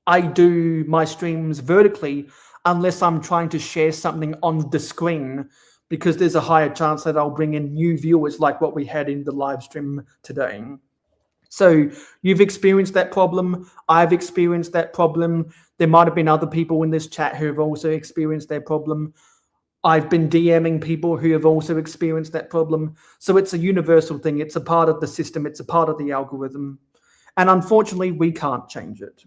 I do my streams vertically unless I'm trying to share something on the screen, because there's a higher chance that I'll bring in new viewers like what we had in the live stream today. So you've experienced that problem. I've experienced that problem. There might have been other people in this chat who have also experienced that problem. I've been DMing people who have also experienced that problem. So it's a universal thing. It's a part of the system. It's a part of the algorithm. And unfortunately, we can't change it.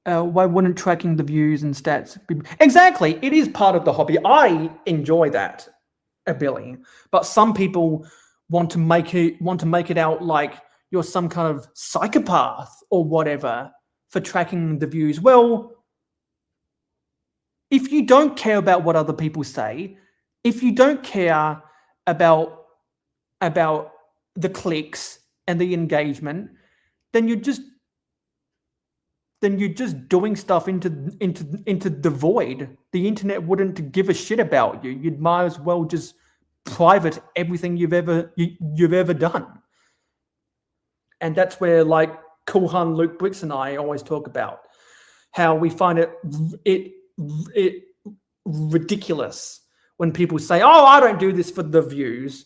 Why wouldn't tracking the views and stats be... Exactly. It is part of the hobby. I enjoy that ability. But some people want to make it out like you're some kind of psychopath or whatever for tracking the views? Well, if you don't care about what other people say, if you don't care about the clicks and the engagement, then you're just doing stuff into the void. The internet wouldn't give a shit about you. You'd might as well just private everything you've ever done. And that's where, like, Cool Han, Luke, Bricks, and I always talk about how we find it ridiculous when people say, "Oh, I don't do this for the views,"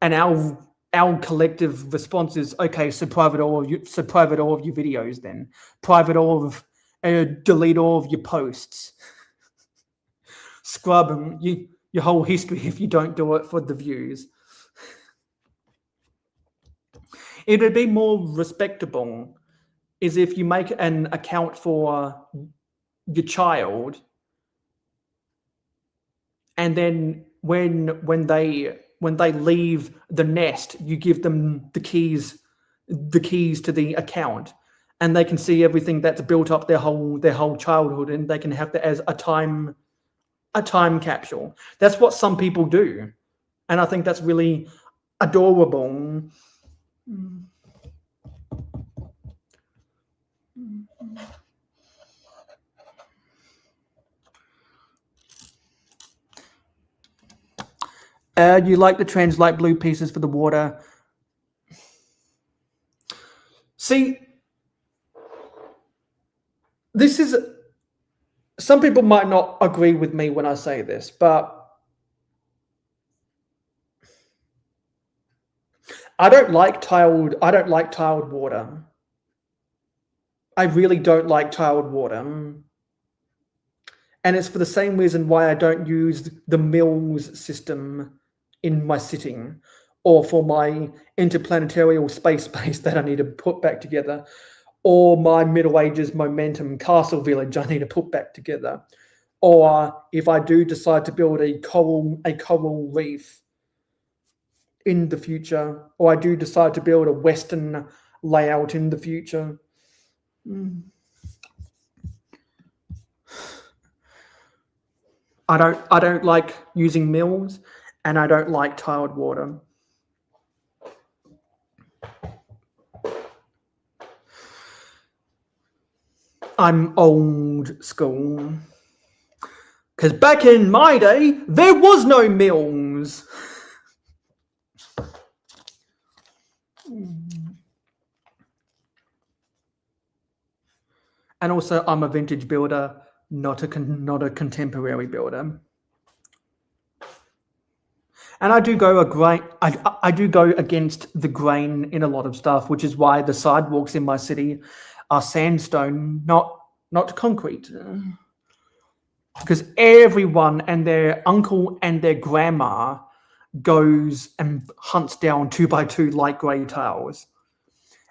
and our collective response is, "Okay, so private all of your videos, then private all of delete all of your posts, scrub them, your whole history if you don't do it for the views." It would be more respectable is if you make an account for your child, and then when they leave the nest, you give them the keys to the account, and they can see everything that's built up their whole childhood, and they can have that as a time capsule. That's what some people do, and I think that's really adorable. You like to translate blue pieces for the water. See, this is, some people might not agree with me when I say this, but I don't like tiled water. I really don't like tiled water. And it's for the same reason why I don't use the Mills system in my sitting, or for my interplanetary space base that I need to put back together, or my Middle Ages momentum castle village I need to put back together, or if I do decide to build a coral reef in the future, or I do decide to build a Western layout in the future. I don't like using mills, and I don't like tiled water. I'm old school. Because back in my day, there was no mills. And also, I'm a vintage builder, not a contemporary builder. And I do go I do go against the grain in a lot of stuff, which is why the sidewalks in my city are sandstone, not concrete. Because everyone and their uncle and their grandma goes and hunts down 2x2 light grey tiles.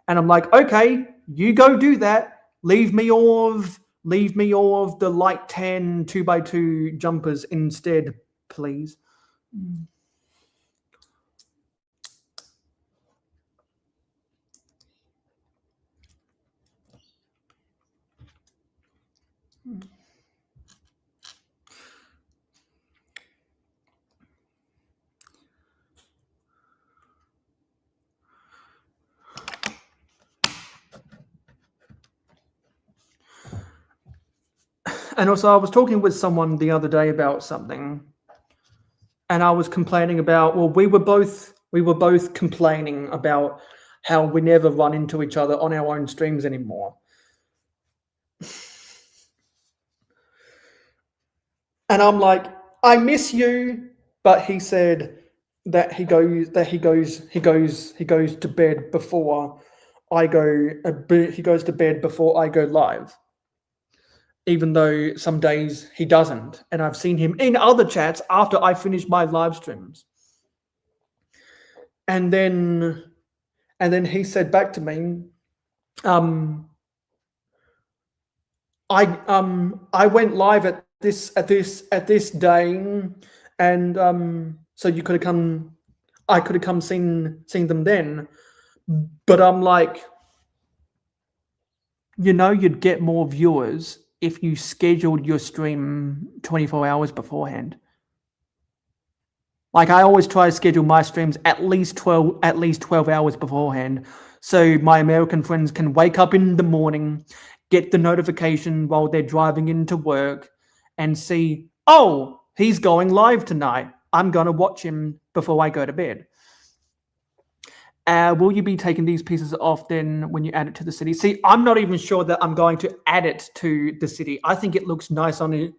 And I'm like, okay, you go do that. Leave me all of the light tan 2x2 jumpers instead, please. And also, I was talking with someone the other day about something, and I was complaining about, well, we were both complaining about how we never run into each other on our own streams anymore. And I'm like, I miss you, but he said that he goes to bed before I go. He goes to bed before I go live, even though some days he doesn't. And I've seen him in other chats after I finish my live streams. And then he said back to me, I went live at this day, and so you could have come. I could have come seen them then, but I'm like, You know, you'd get more viewers if you scheduled your stream 24 hours beforehand. Like, I always try to schedule my streams at least 12 hours beforehand, so my American friends can wake up in the morning, get the notification while they're driving into work, and see, oh, he's going live tonight. I'm going to watch him before I go to bed. Will you be taking these pieces off then when you add it to the city? See, I'm not even sure that I'm going to add it to the city. I think it looks nice on it.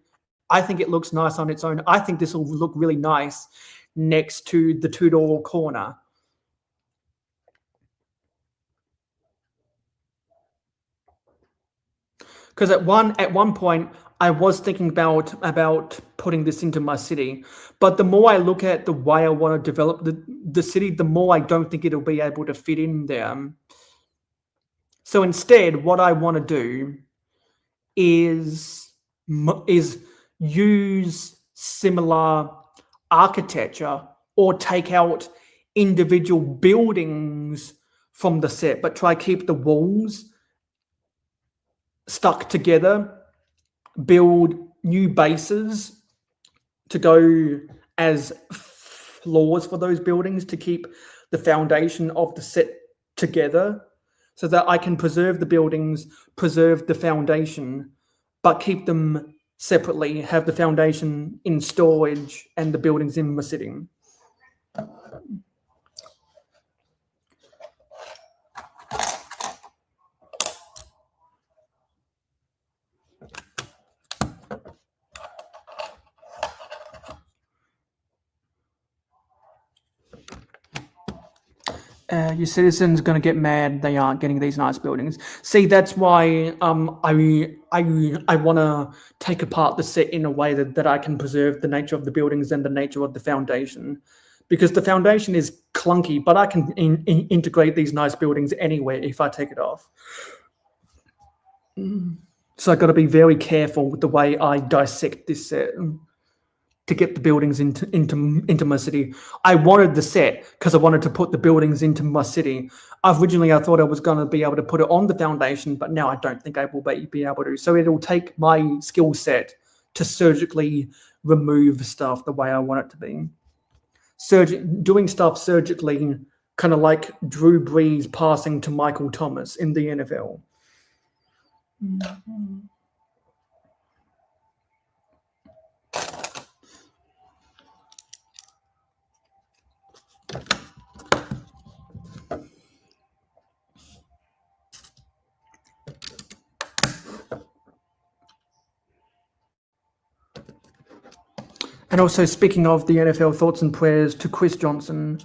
I think it looks nice on its own. I think this will look really nice next to the two-door corner. Because at one point I was thinking about putting this into my city, but the more I look at the way I want to develop the city, the more I don't think it'll be able to fit in there. So instead, what I want to do is use similar architecture or take out individual buildings from the set, but try keep the walls stuck together, build new bases to go as floors for those buildings to keep the foundation of the set together, so that I can preserve the buildings, preserve the foundation, but keep them separately, have the foundation in storage and the buildings in the city. Your citizens are going to get mad they aren't getting these nice buildings. See, that's why I want to take apart the set in a way that I can preserve the nature of the buildings and the nature of the foundation, because the foundation is clunky, but I can integrate these nice buildings anywhere if I take it off. So I've got to be very careful with the way I dissect this set to get the buildings into my city. I wanted the set because I wanted to put the buildings into my city. Originally, I thought I was going to be able to put it on the foundation, but now I don't think I will be able to. So it'll take my skill set to surgically remove stuff the way I want it to be. Doing stuff surgically, kind of like Drew Brees passing to Michael Thomas in the NFL. And also, speaking of the NFL, thoughts and prayers to Chris Johnson.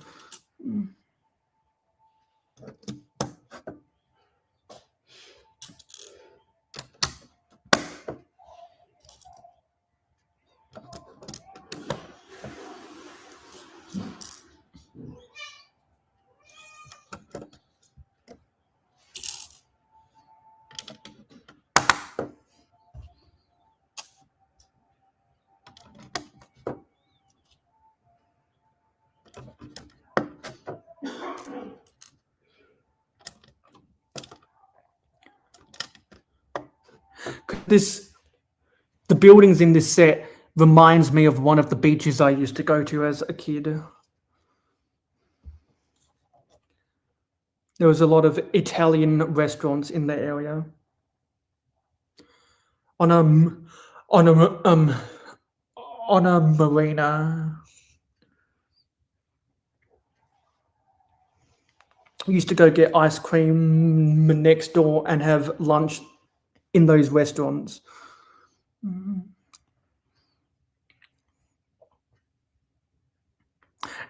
The buildings in this set reminds me of one of the beaches I used to go to as a kid. There was a lot of Italian restaurants in the area. On a marina. We used to go get ice cream next door and have lunch in those restaurants.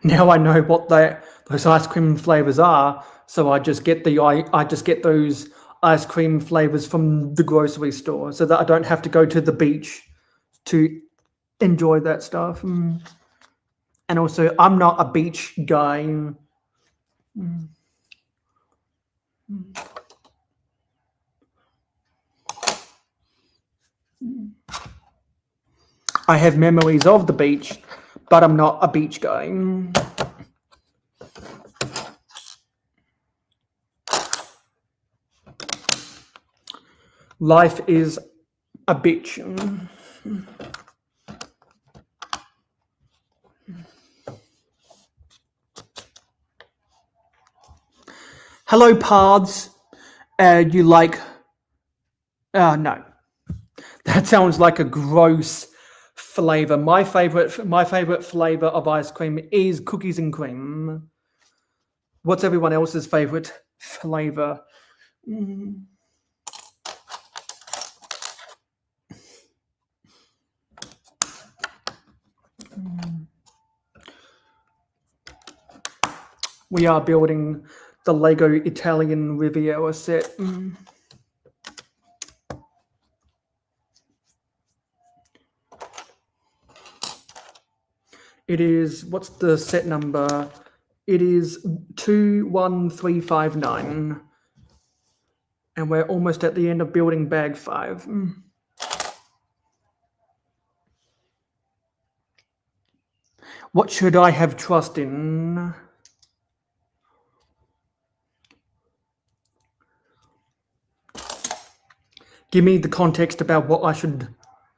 Now I know what those ice cream flavors are, so I just get those ice cream flavors from the grocery store, so that I don't have to go to the beach to enjoy that stuff. And also, I'm not a beach guy. I have memories of the beach, but I'm not a beach guy. Life is a bitch. Hello, paths. You like... no. That sounds like a gross flavor. My favorite flavor of ice cream is cookies and cream. What's everyone else's favorite flavor? We are building the LEGO Italian Riviera set. It is, what's the set number? It is 21359. And we're almost at the end of building bag 5. What should I have trust in? Give me the context about what I should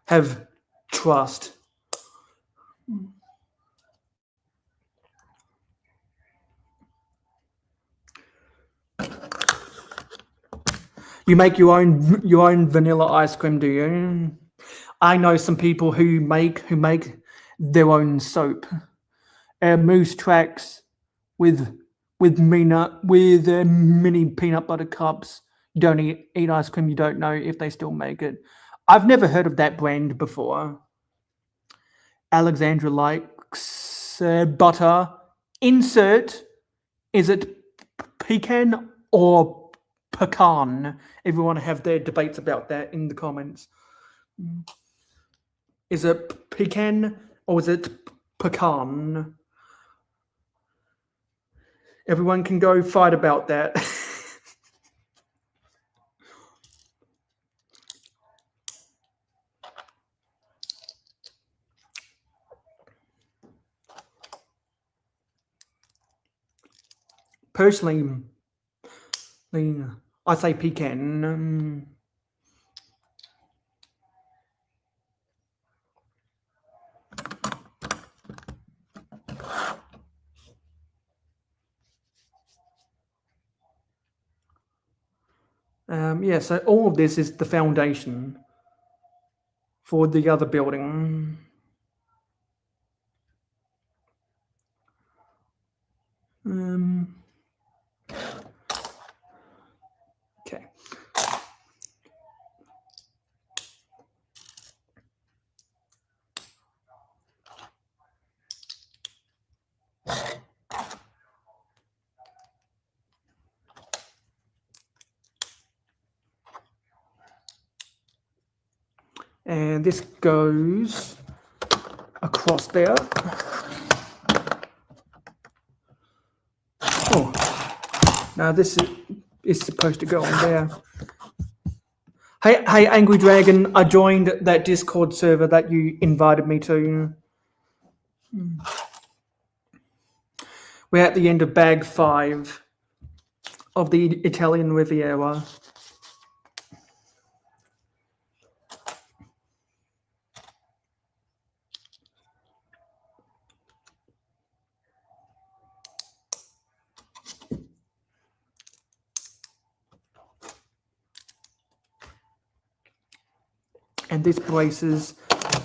have trust. You make your own vanilla ice cream, do you? I know some people who make their own soap. Moose tracks with mini peanut butter cups. You don't eat ice cream. You don't know if they still make it. I've never heard of that brand before. Alexandra likes butter. Insert. Is it pecan or pecan? Everyone have their debates about that in the comments. Is it pecan or is it pecan? Everyone can go fight about that. Personally, I say pecan. Yeah, so all of this is the foundation for the other building. Okay. And this goes across there. Oh, now this is supposed to go on there. Hey, Angry Dragon, I joined that Discord server that you invited me to. We're at the end of bag 5 of the Italian Riviera. And this braces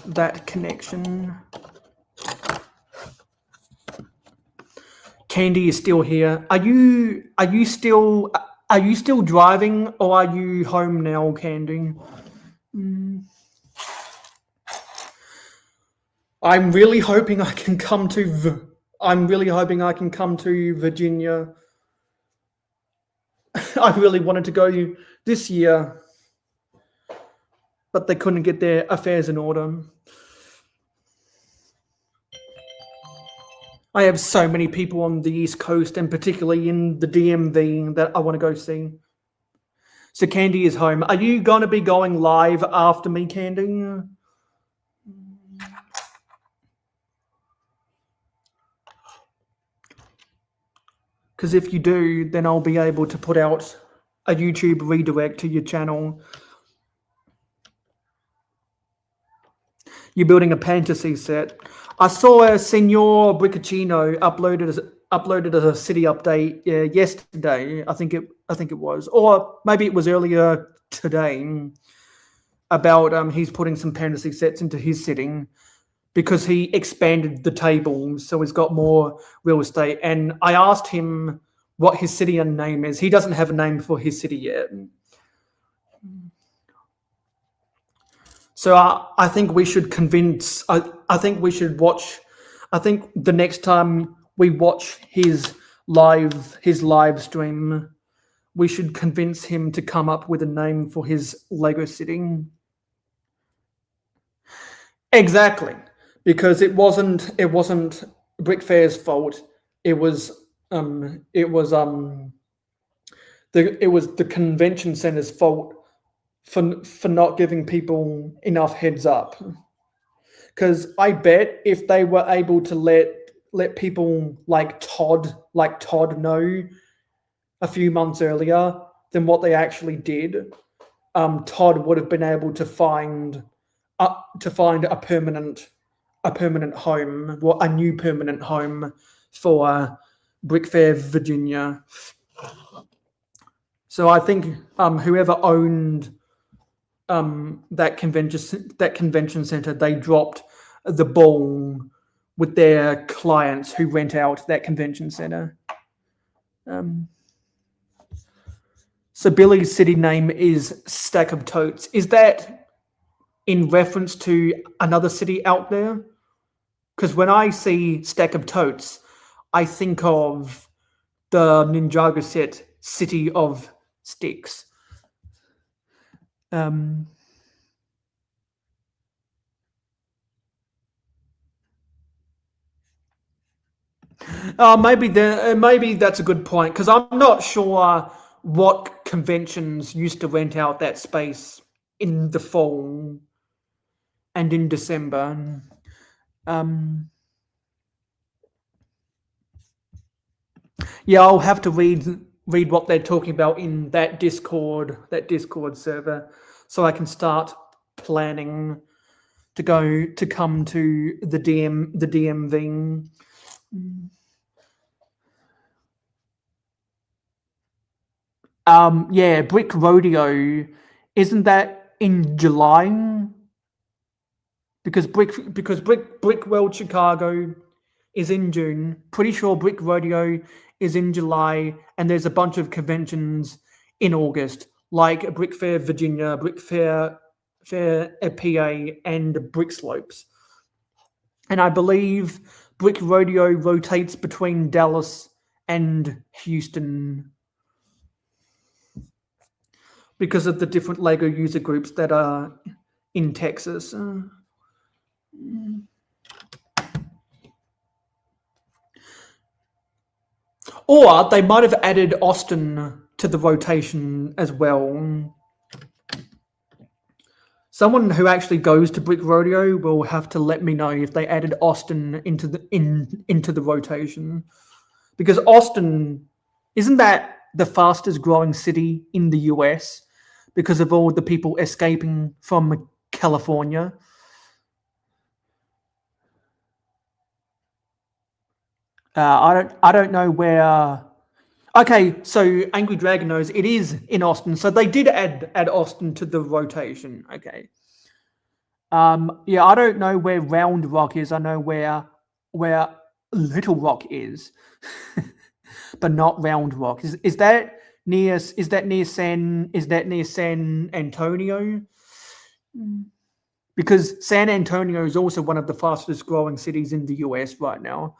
that connection. Candy is still here. Are you still driving, or are you home now, Candy? I'm really hoping I can come to Virginia. I really wanted to go this year, but they couldn't get their affairs in order. I have so many people on the East Coast, and particularly in the DMV, that I want to go see. So Candy is home. Are you going to be going live after me, Candy? Because if you do, then I'll be able to put out a YouTube redirect to your channel You're building a fantasy set. I saw a Signor Briccacino uploaded a city update yesterday. I think it was, or maybe it was earlier today, about he's putting some fantasy sets into his setting because he expanded the table, so he's got more real estate. And I asked him what his city and name is. He doesn't have a name for his city yet. So I think we should convince. I think we should watch. I think the next time we watch his live stream, we should convince him to come up with a name for his Lego city. Exactly, because it wasn't Brick Fair's fault. It was the convention center's fault for not giving people enough heads up. Because I bet if they were able to let people like Todd know a few months earlier than what they actually did, Todd would have been able to find a permanent home, well, a new permanent home for Brick Fair, Virginia. So I think whoever owned that convention center, they dropped the ball with their clients who rent out that convention center. So Billy's city name is Stack of Totes. Is that in reference to another city out there? Because when I see Stack of Totes, I think of the Ninjago set City of Sticks. Maybe that's a good point, because I'm not sure what conventions used to rent out that space in the fall and in December. Yeah, I'll have to read what they're talking about in that Discord server, so I can start planning to come to the DMV. Yeah, Brick Rodeo, isn't that in July? Because Brick World Chicago is in June. Pretty sure Brick Rodeo is in July, and there's a bunch of conventions in August, like Brick Fair Virginia, Brick Fair PA, and Brick Slopes. And I believe Brick Rodeo rotates between Dallas and Houston because of the different LEGO user groups that are in Texas. Or they might have added Austin to the rotation as well. Someone who actually goes to Brick Rodeo will have to let me know if they added Austin into the rotation, because Austin, isn't that the fastest growing city in the US because of all the people escaping from California? I don't know where. Okay, so Angry Dragon knows it is in Austin, so they did add Austin to the rotation. Okay. Yeah, I don't know where Round Rock is. I know where Little Rock is, but not Round Rock. Is that near San Antonio? Because San Antonio is also one of the fastest growing cities in the US right now.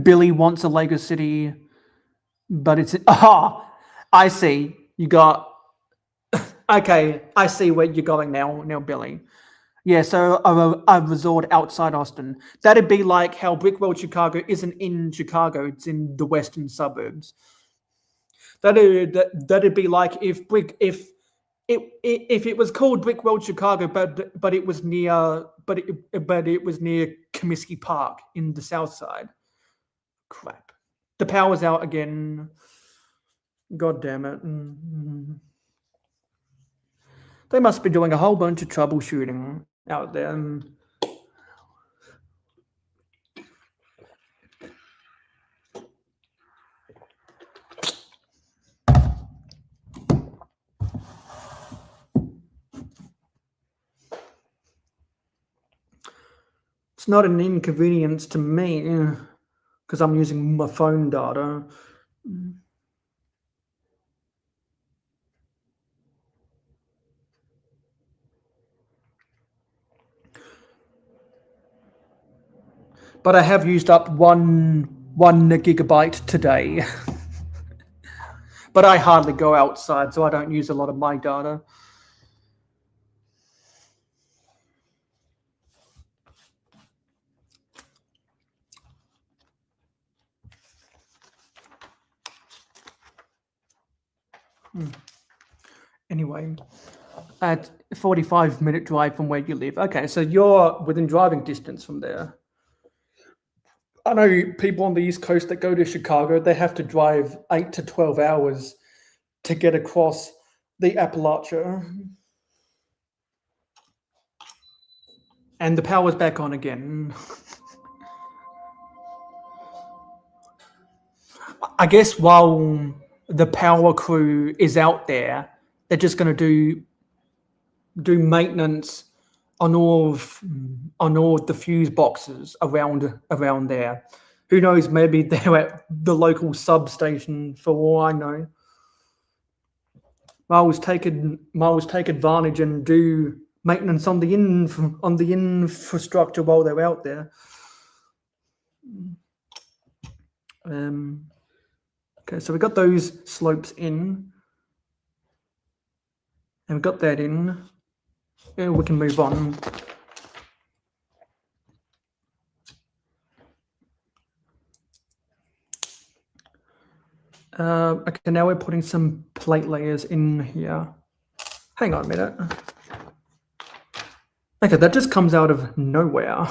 Billy wants a Lego city, but it's I see. You got okay. I see where you're going now, Billy. Yeah, so a resort outside Austin. That'd be like how Brickworld Chicago isn't in Chicago; it's in the western suburbs. That'd be like if it was called Brickworld Chicago, but it was near Comiskey Park in the south side. Crap. The power's out again. God damn it. They must be doing a whole bunch of troubleshooting out there. It's not an inconvenience to me because I'm using my phone data. But I have used up one gigabyte today. But I hardly go outside, so I don't use a lot of my data. Anyway, at 45-minute drive from where you live. Okay, so you're within driving distance from there. I know people on the East Coast that go to Chicago, they have to drive 8 to 12 hours to get across the Appalachia. And the power's back on again. I guess while the power crew is out there, they're just going to do maintenance on all the fuse boxes around there. Who knows? Maybe they're at the local substation for all I know. Miles take advantage and do maintenance on the infrastructure while they're out there. Okay, so we got those slopes in, and we got that in. Yeah, we can move on. Okay, now we're putting some plate layers in here. Hang on a minute. Okay, that just comes out of nowhere.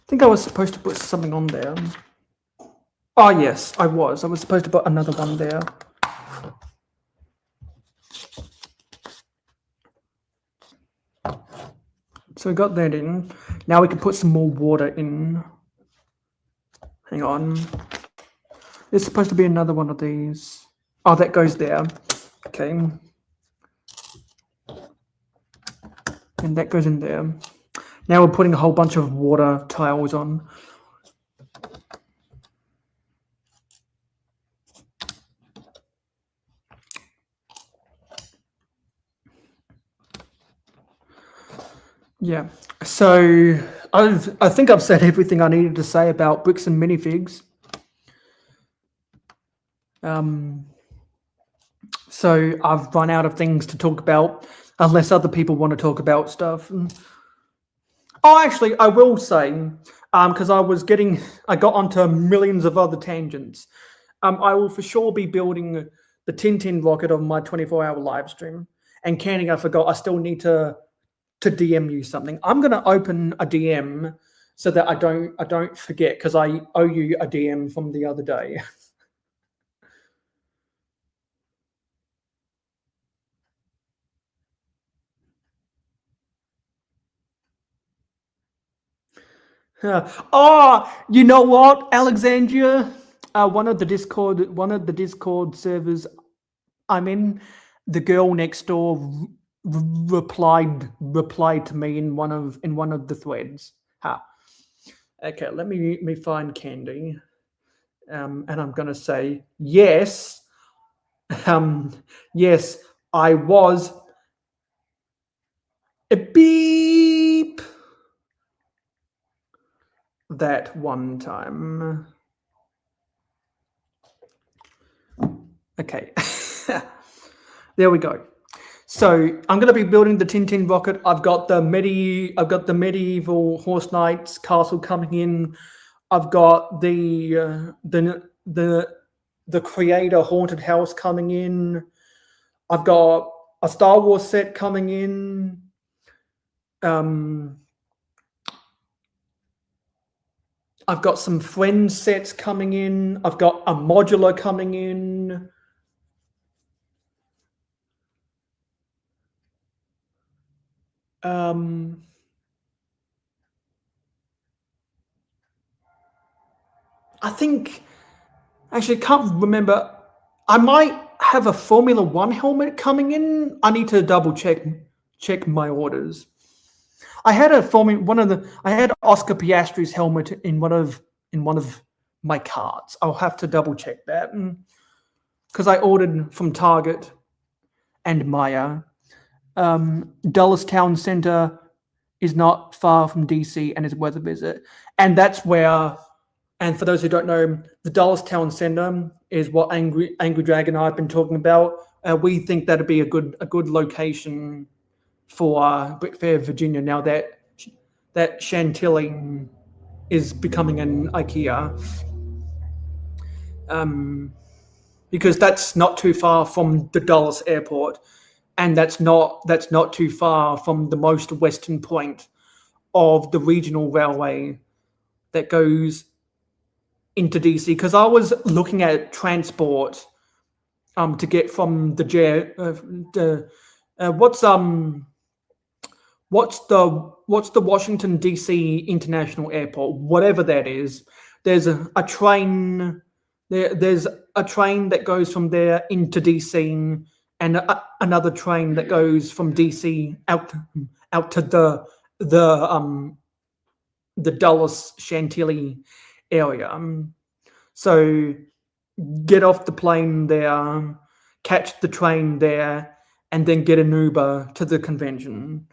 I think I was supposed to put something on there. Oh, yes, I was. I was supposed to put another one there. So we got that in. Now we can put some more water in. Hang on. There's supposed to be another one of these. Oh, that goes there. Okay. And that goes in there. Now we're putting a whole bunch of water tiles on. Yeah, so I think I've said everything I needed to say about Bricks and Minifigs. So I've run out of things to talk about, unless other people want to talk about stuff. Oh, actually, I will say, because I got onto millions of other tangents. I will for sure be building the Tintin rocket on my 24-hour live stream. And Canning, I forgot, I still need to DM you something. I'm going to open a DM so that I don't forget, because I owe you a DM from the other day. Oh, you know what, Alexandria? One of the Discord servers I'm in, the girl next door replied to me in one of the threads. Okay, let me find Candy, and I'm gonna say yes. Yes, I was a beep that one time. Okay, there we go. So I'm going to be building the Tintin rocket. I've got the medieval horse knights castle coming in. I've got the creator haunted house coming in. I've got a Star Wars set coming in. I've got some Friends sets coming in. I've got a modular coming in. I think, actually, I can't remember. I might have a Formula One helmet coming in. I need to double check my orders. I had I had Oscar Piastri's helmet in one of my carts. I'll have to double check that because I ordered from Target and Maya. Dulles Town Center is not far from DC and is worth a visit. And that's where, and for those who don't know, the Dulles Town Center is what Angry Dragon and I have been talking about. We think that'd be a good location for Brick Fair, Virginia, now that Chantilly is becoming an IKEA. Because that's not too far from the Dulles Airport, and that's not too far from the most western point of the regional railway that goes into DC. Because I was looking at transport to get from what's the Washington DC International Airport, whatever that is. There's a train. There's a train that goes from there into DC, and another train that goes from DC out to the Dulles Chantilly area. So get off the plane there, catch the train there, and then get an Uber to the convention.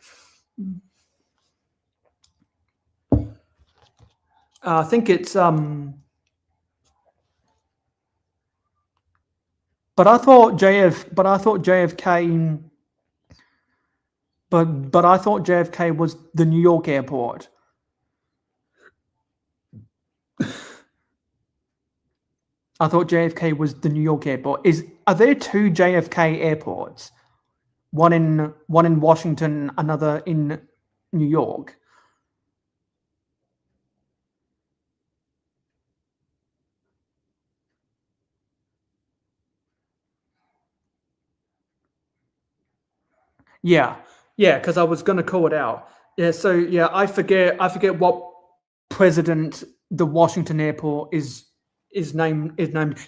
I think it's but I thought JFK was the New York airport. I thought JFK was the New York airport. Are there two JFK airports? One in Washington, another in New York. Yeah, because I was going to call it out. Yeah, so yeah, I forget what president the Washington airport is named.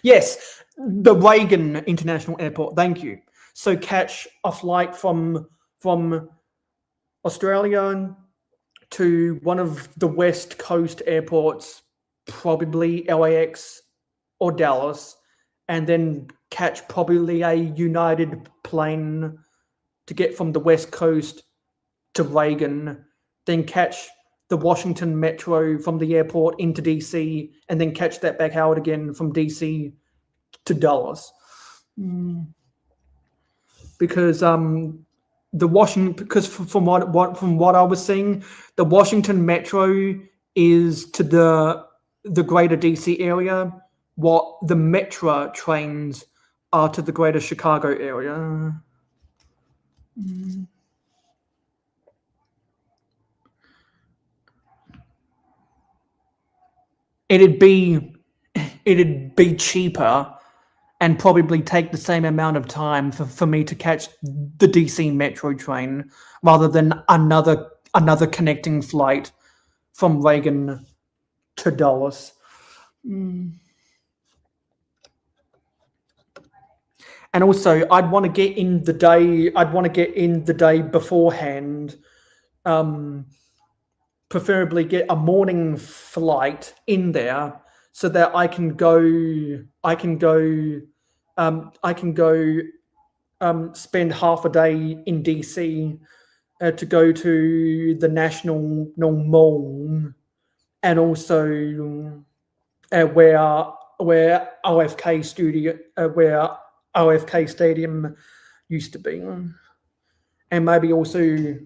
Yes, the Reagan International Airport. Thank you. So catch a flight from Australia to one of the West Coast airports, probably LAX or Dallas, and then catch probably a United plane to get from the West Coast to Reagan, then catch the Washington Metro from the airport into DC, and then catch that back out again from DC to Dallas. Because from what I was seeing, the Washington Metro is to the greater DC area, what the Metro trains are to the greater Chicago area. It'd be cheaper and probably take the same amount of time for me to catch the DC Metro train rather than another connecting flight from Reagan to Dallas. And also, I'd want to get in the day beforehand. Preferably get a morning flight in there so that I can go spend half a day in DC to go to the National Mall, and also where OFK Stadium used to be. and maybe also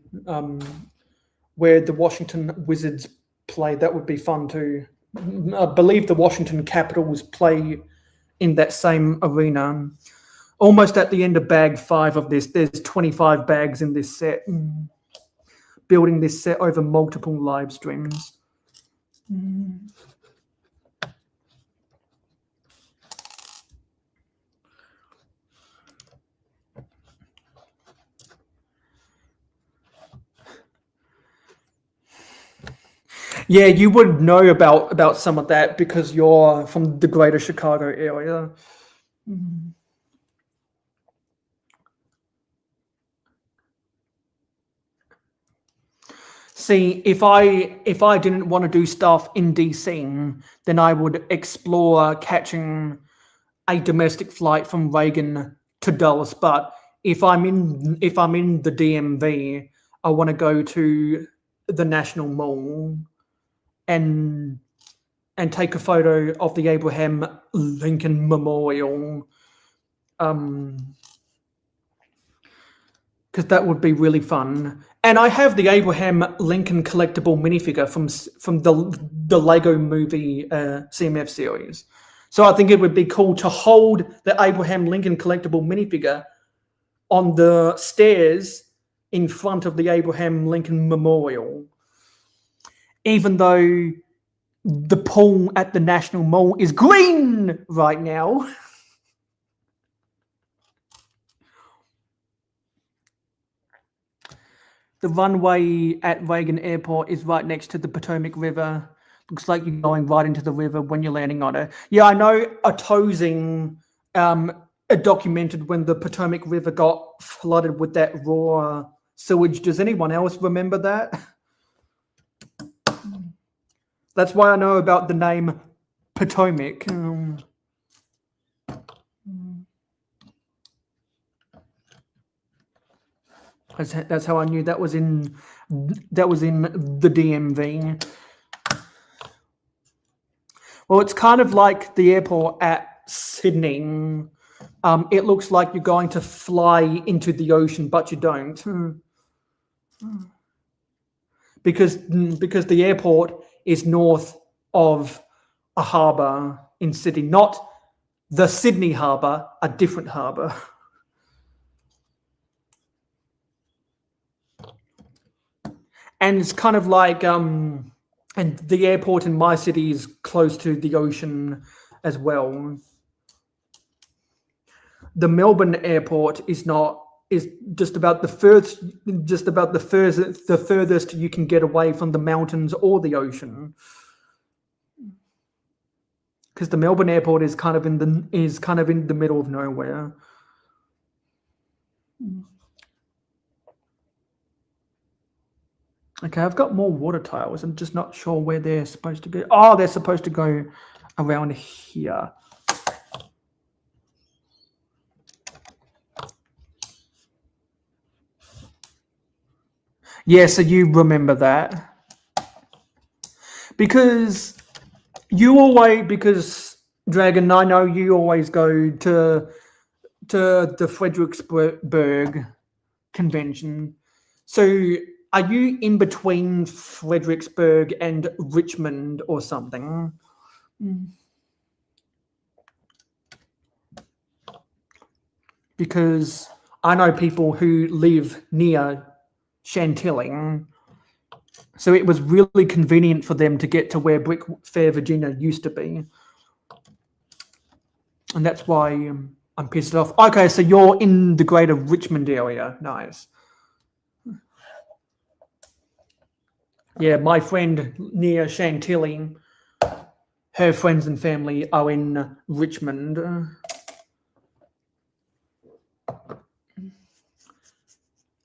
where the Washington Wizards play. That would be fun too. I believe the Washington Capitals play in that same arena. Almost at the end of bag 5 of this, there's 25 bags in this set. Building this set over multiple live streams. Yeah, you would know about some of that because you're from the greater Chicago area. See, if I didn't want to do stuff in DC, then I would explore catching a domestic flight from Reagan to Dulles. But if I'm in the DMV, I want to go to the National Mall and take a photo of the Abraham Lincoln Memorial, because that would be really fun. And I have the Abraham Lincoln collectible minifigure from the Lego Movie CMF series. So I think it would be cool to hold the Abraham Lincoln collectible minifigure on the stairs in front of the Abraham Lincoln Memorial. Even though the pool at the National Mall is green right now. The runway at Reagan Airport is right next to the Potomac River. Looks like you're going right into the river when you're landing on it. Yeah, I know a Tosing documented when the Potomac River got flooded with that raw sewage. Does anyone else remember that? That's why I know about the name Potomac. That's how I knew that was in the DMV. Well, it's kind of like the airport at Sydney. It looks like you're going to fly into the ocean, but you don't. Because the airport is north of a harbour in Sydney, not the Sydney harbour, a different harbour. And it's kind of like, and the airport in my city is close to the ocean as well. The Melbourne airport is just about the furthest you can get away from the mountains or the ocean. Because the Melbourne airport is kind of in the middle of nowhere. Okay, I've got more water tiles. I'm just not sure where they're supposed to go. Oh, they're supposed to go around here. Yeah, so you remember that. Because Dragon, I know you always go to the Fredericksburg convention. So are you in between Fredericksburg and Richmond or something? Because I know people who live near Chantilly, so it was really convenient for them to get to where Brick Fair, Virginia used to be. And that's why I'm pissed off. Okay, so you're in the greater Richmond area. Nice. Yeah, my friend near Chantilly, her friends and family are in Richmond.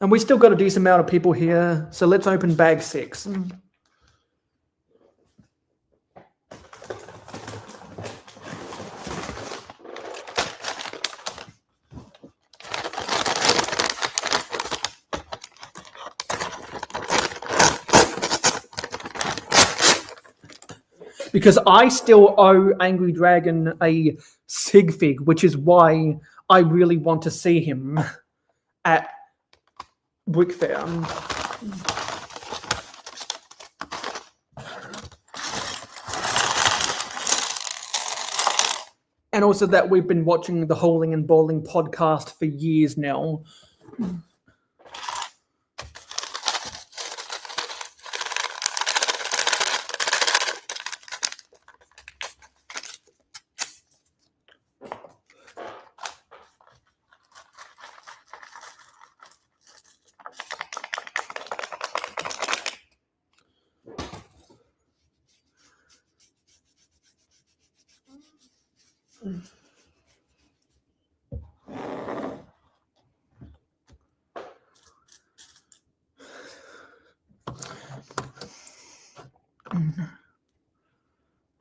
And we still got a decent amount of people here, so let's open bag 6. Because I still owe Angry Dragon a sig fig, which is why I really want to see him at brick fair. And also that we've been watching the Hauling and Bowling podcast for years now.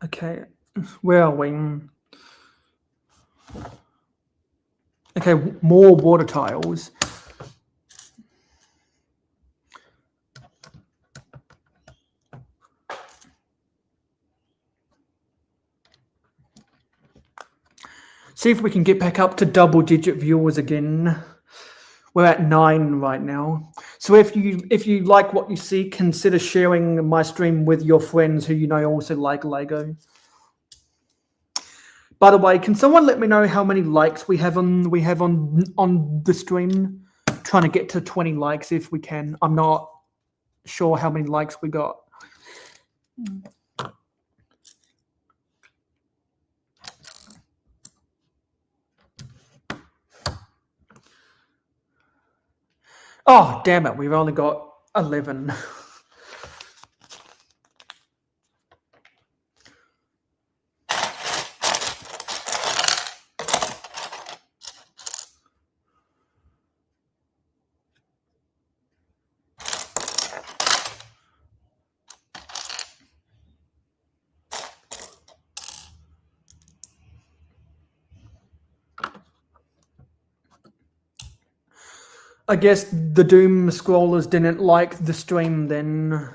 Okay, where are we? Okay, more water tiles. See if we can get back up to double-digit viewers again. We're at 9 right now. So if you like what you see, consider sharing my stream with your friends who you know also like Lego. By the way, can someone let me know how many likes we have on the stream? Trying to get to 20 likes if we can. I'm not sure how many likes we got. Oh, damn it. We've only got 11. I guess the Doom scrollers didn't like the stream then.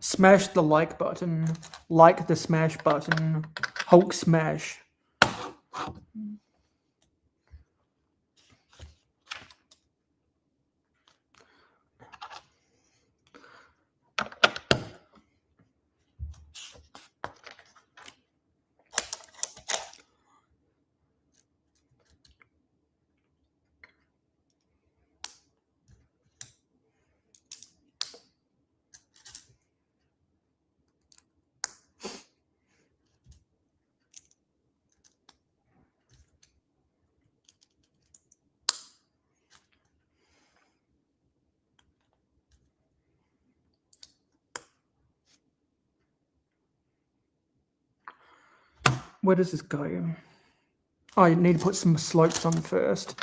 Smash the like button. Like the smash button. Hulk smash. Where does this go? Oh, you need to put some slopes on first.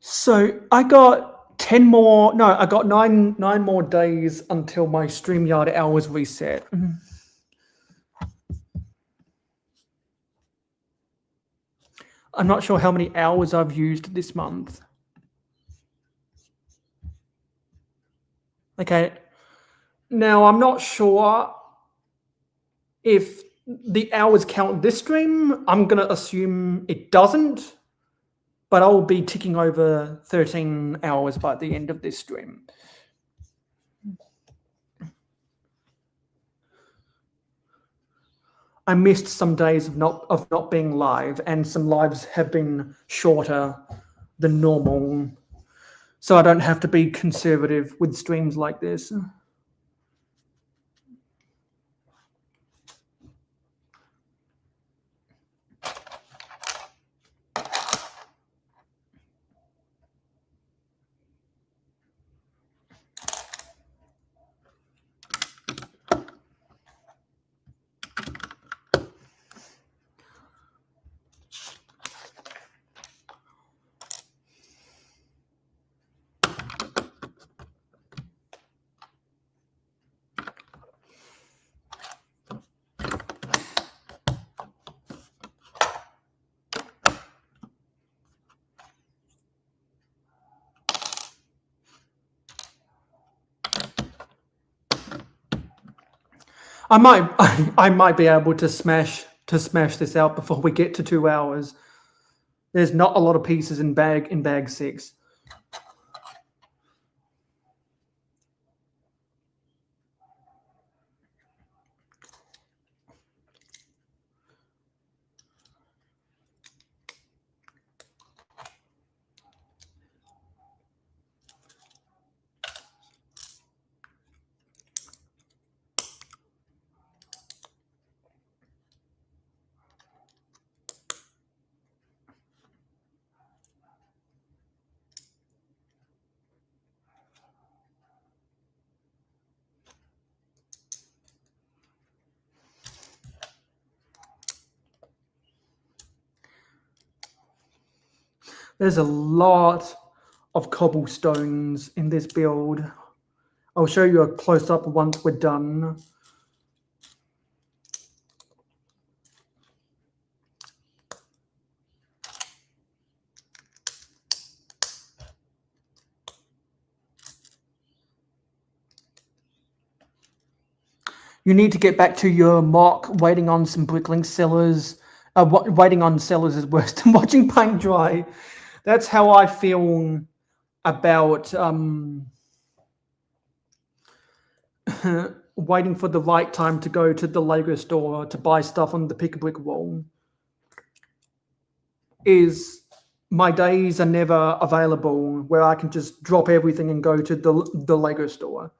So I got 10 more, no, I got nine more days until my StreamYard hours reset. I'm not sure how many hours I've used this month. Okay. Now, I'm not sure if the hours count this stream. I'm going to assume it doesn't, but I'll be ticking over 13 hours by the end of this stream. I missed some days of not being live, and some lives have been shorter than normal, so I don't have to be conservative with streams like this. I might be able to smash this out before we get to 2 hours. There's not a lot of pieces in bag 6. There's a lot of cobblestones in this build. I'll show you a close-up once we're done. You need to get back to your mock. Waiting on some bricklink sellers. Waiting on sellers is worse than watching paint dry. That's how I feel about waiting for the right time to go to the LEGO store to buy stuff on the pick a brick wall. Is my days are never available where I can just drop everything and go to the LEGO store.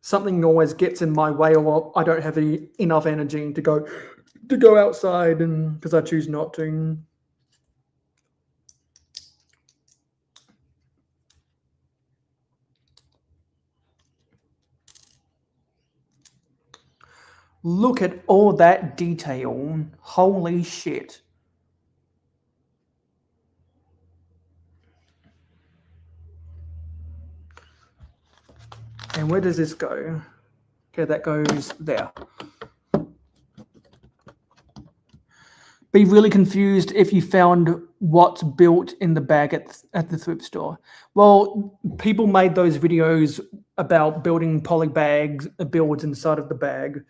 Something always gets in my way, or I don't have enough energy to go outside, and because I choose not to. Look at all that detail. Holy shit. And where does this go? Okay, that goes there. Be really confused if you found what's built in the bag at the thrift store. Well, people made those videos about building poly bags, builds inside of the bag.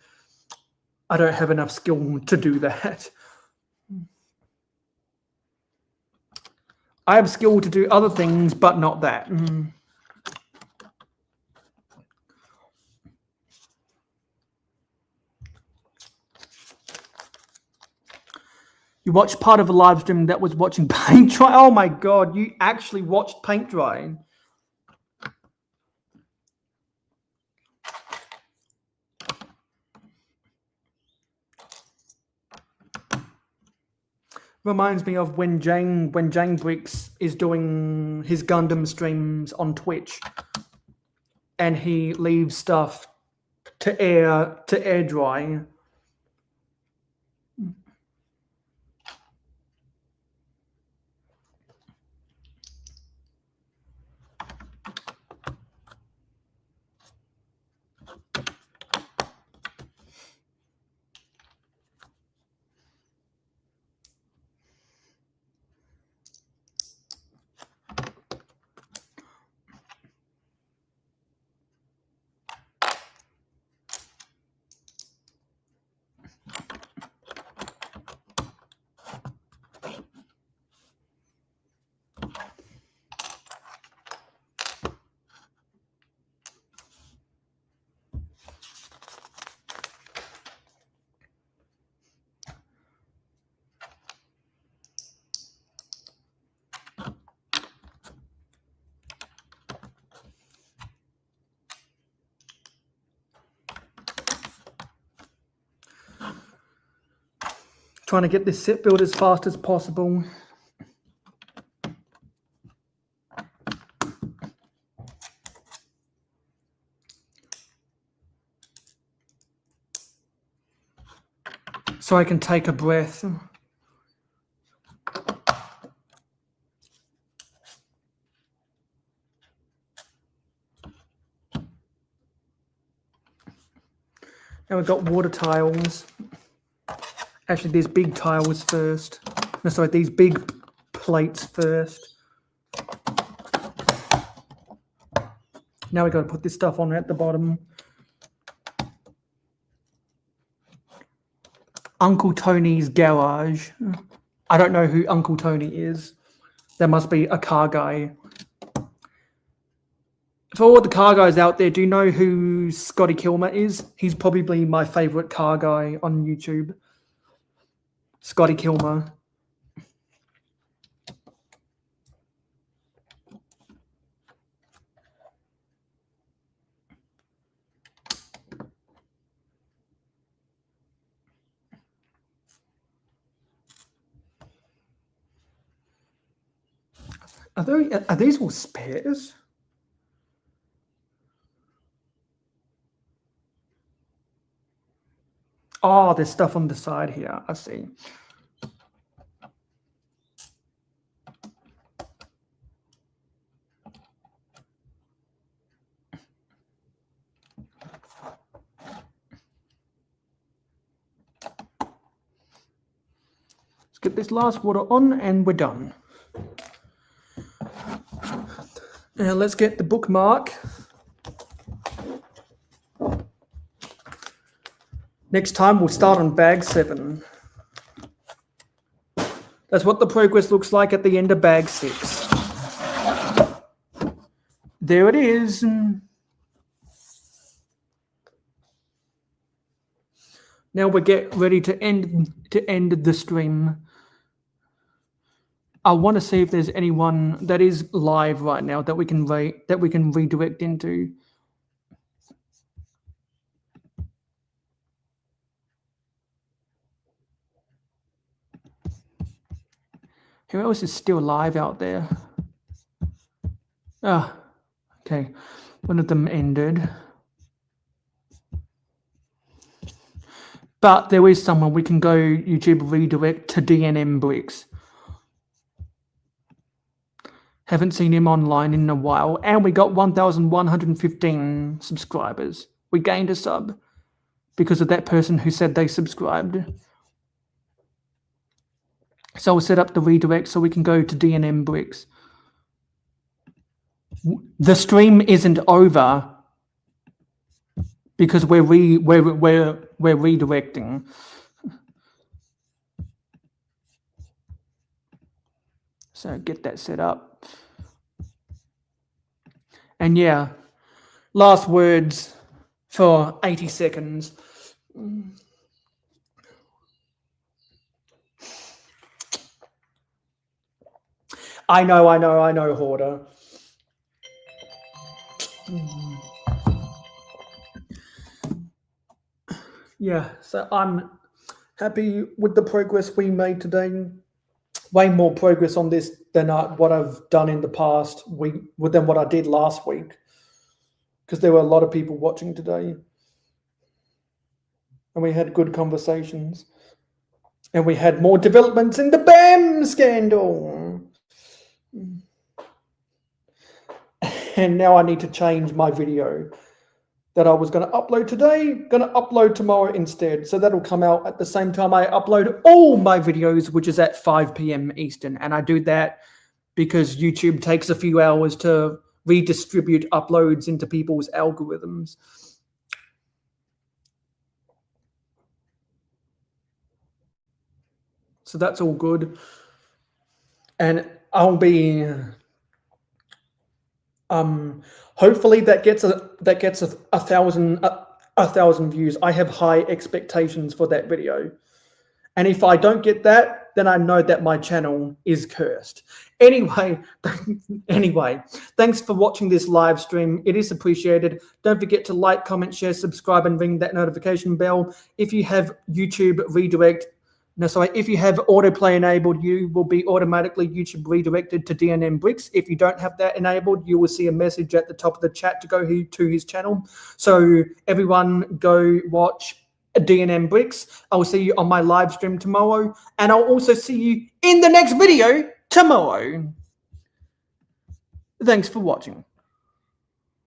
I don't have enough skill to do that. I have skill to do other things, but not that. You watched part of a live stream that was watching paint dry. Oh my God, you actually watched paint drying. Reminds me of when Jane Bricks is doing his Gundam streams on Twitch, and he leaves stuff to air dry. Trying to get this set built as fast as possible. So I can take a breath. Now we've got water tiles. Actually, these big tiles first. No, sorry, these big plates first. Now we've got to put this stuff on at the bottom. Uncle Tony's garage. I don't know who Uncle Tony is. There must be a car guy. For all the car guys out there, do you know who Scotty Kilmer is? He's probably my favorite car guy on YouTube. Scotty Kilmer. Are these all spares? Oh, there's stuff on the side here. I see. Let's get this last water on and we're done. Now let's get the bookmark. Next time we'll start on bag 7. That's what the progress looks like at the end of bag 6. There it is. Now we get ready to end the stream. I want to see if there's anyone that is live right now that we can redirect into. Who else is still live out there? Ah, okay. One of them ended. But there is someone we can go YouTube redirect to DNM Bricks. Haven't seen him online in a while. And we got 1,115 subscribers. We gained a sub because of that person who said they subscribed. So we'll set up the redirect so we can go to DNM Bricks. The stream isn't over because we're redirecting. So get that set up. And yeah, last words for 80 seconds. I know, Hoarder. Yeah, so I'm happy with the progress we made today. Way more progress on this than what I've done in the past week, than what I did last week, because there were a lot of people watching today. And we had good conversations. And we had more developments in the BAM scandal. And now I need to change my video that I was going to upload today, going to upload tomorrow instead. So that'll come out at the same time I upload all my videos, which is at 5 p.m. Eastern. And I do that because YouTube takes a few hours to redistribute uploads into people's algorithms. So that's all good. And I'll be hopefully that gets a thousand views. I have high expectations for that video. And if I don't get that, then I know that my channel is cursed. Anyway, thanks for watching this live stream. It is appreciated. Don't forget to like, comment, share, subscribe, and ring that notification bell. If you have YouTube redirect, if you have autoplay enabled, you will be automatically YouTube redirected to DNM Bricks. If you don't have that enabled, you will see a message at the top of the chat to go to his channel. So everyone go watch DNM Bricks. I will see you on my live stream tomorrow, and I'll also see you in the next video tomorrow. Thanks for watching.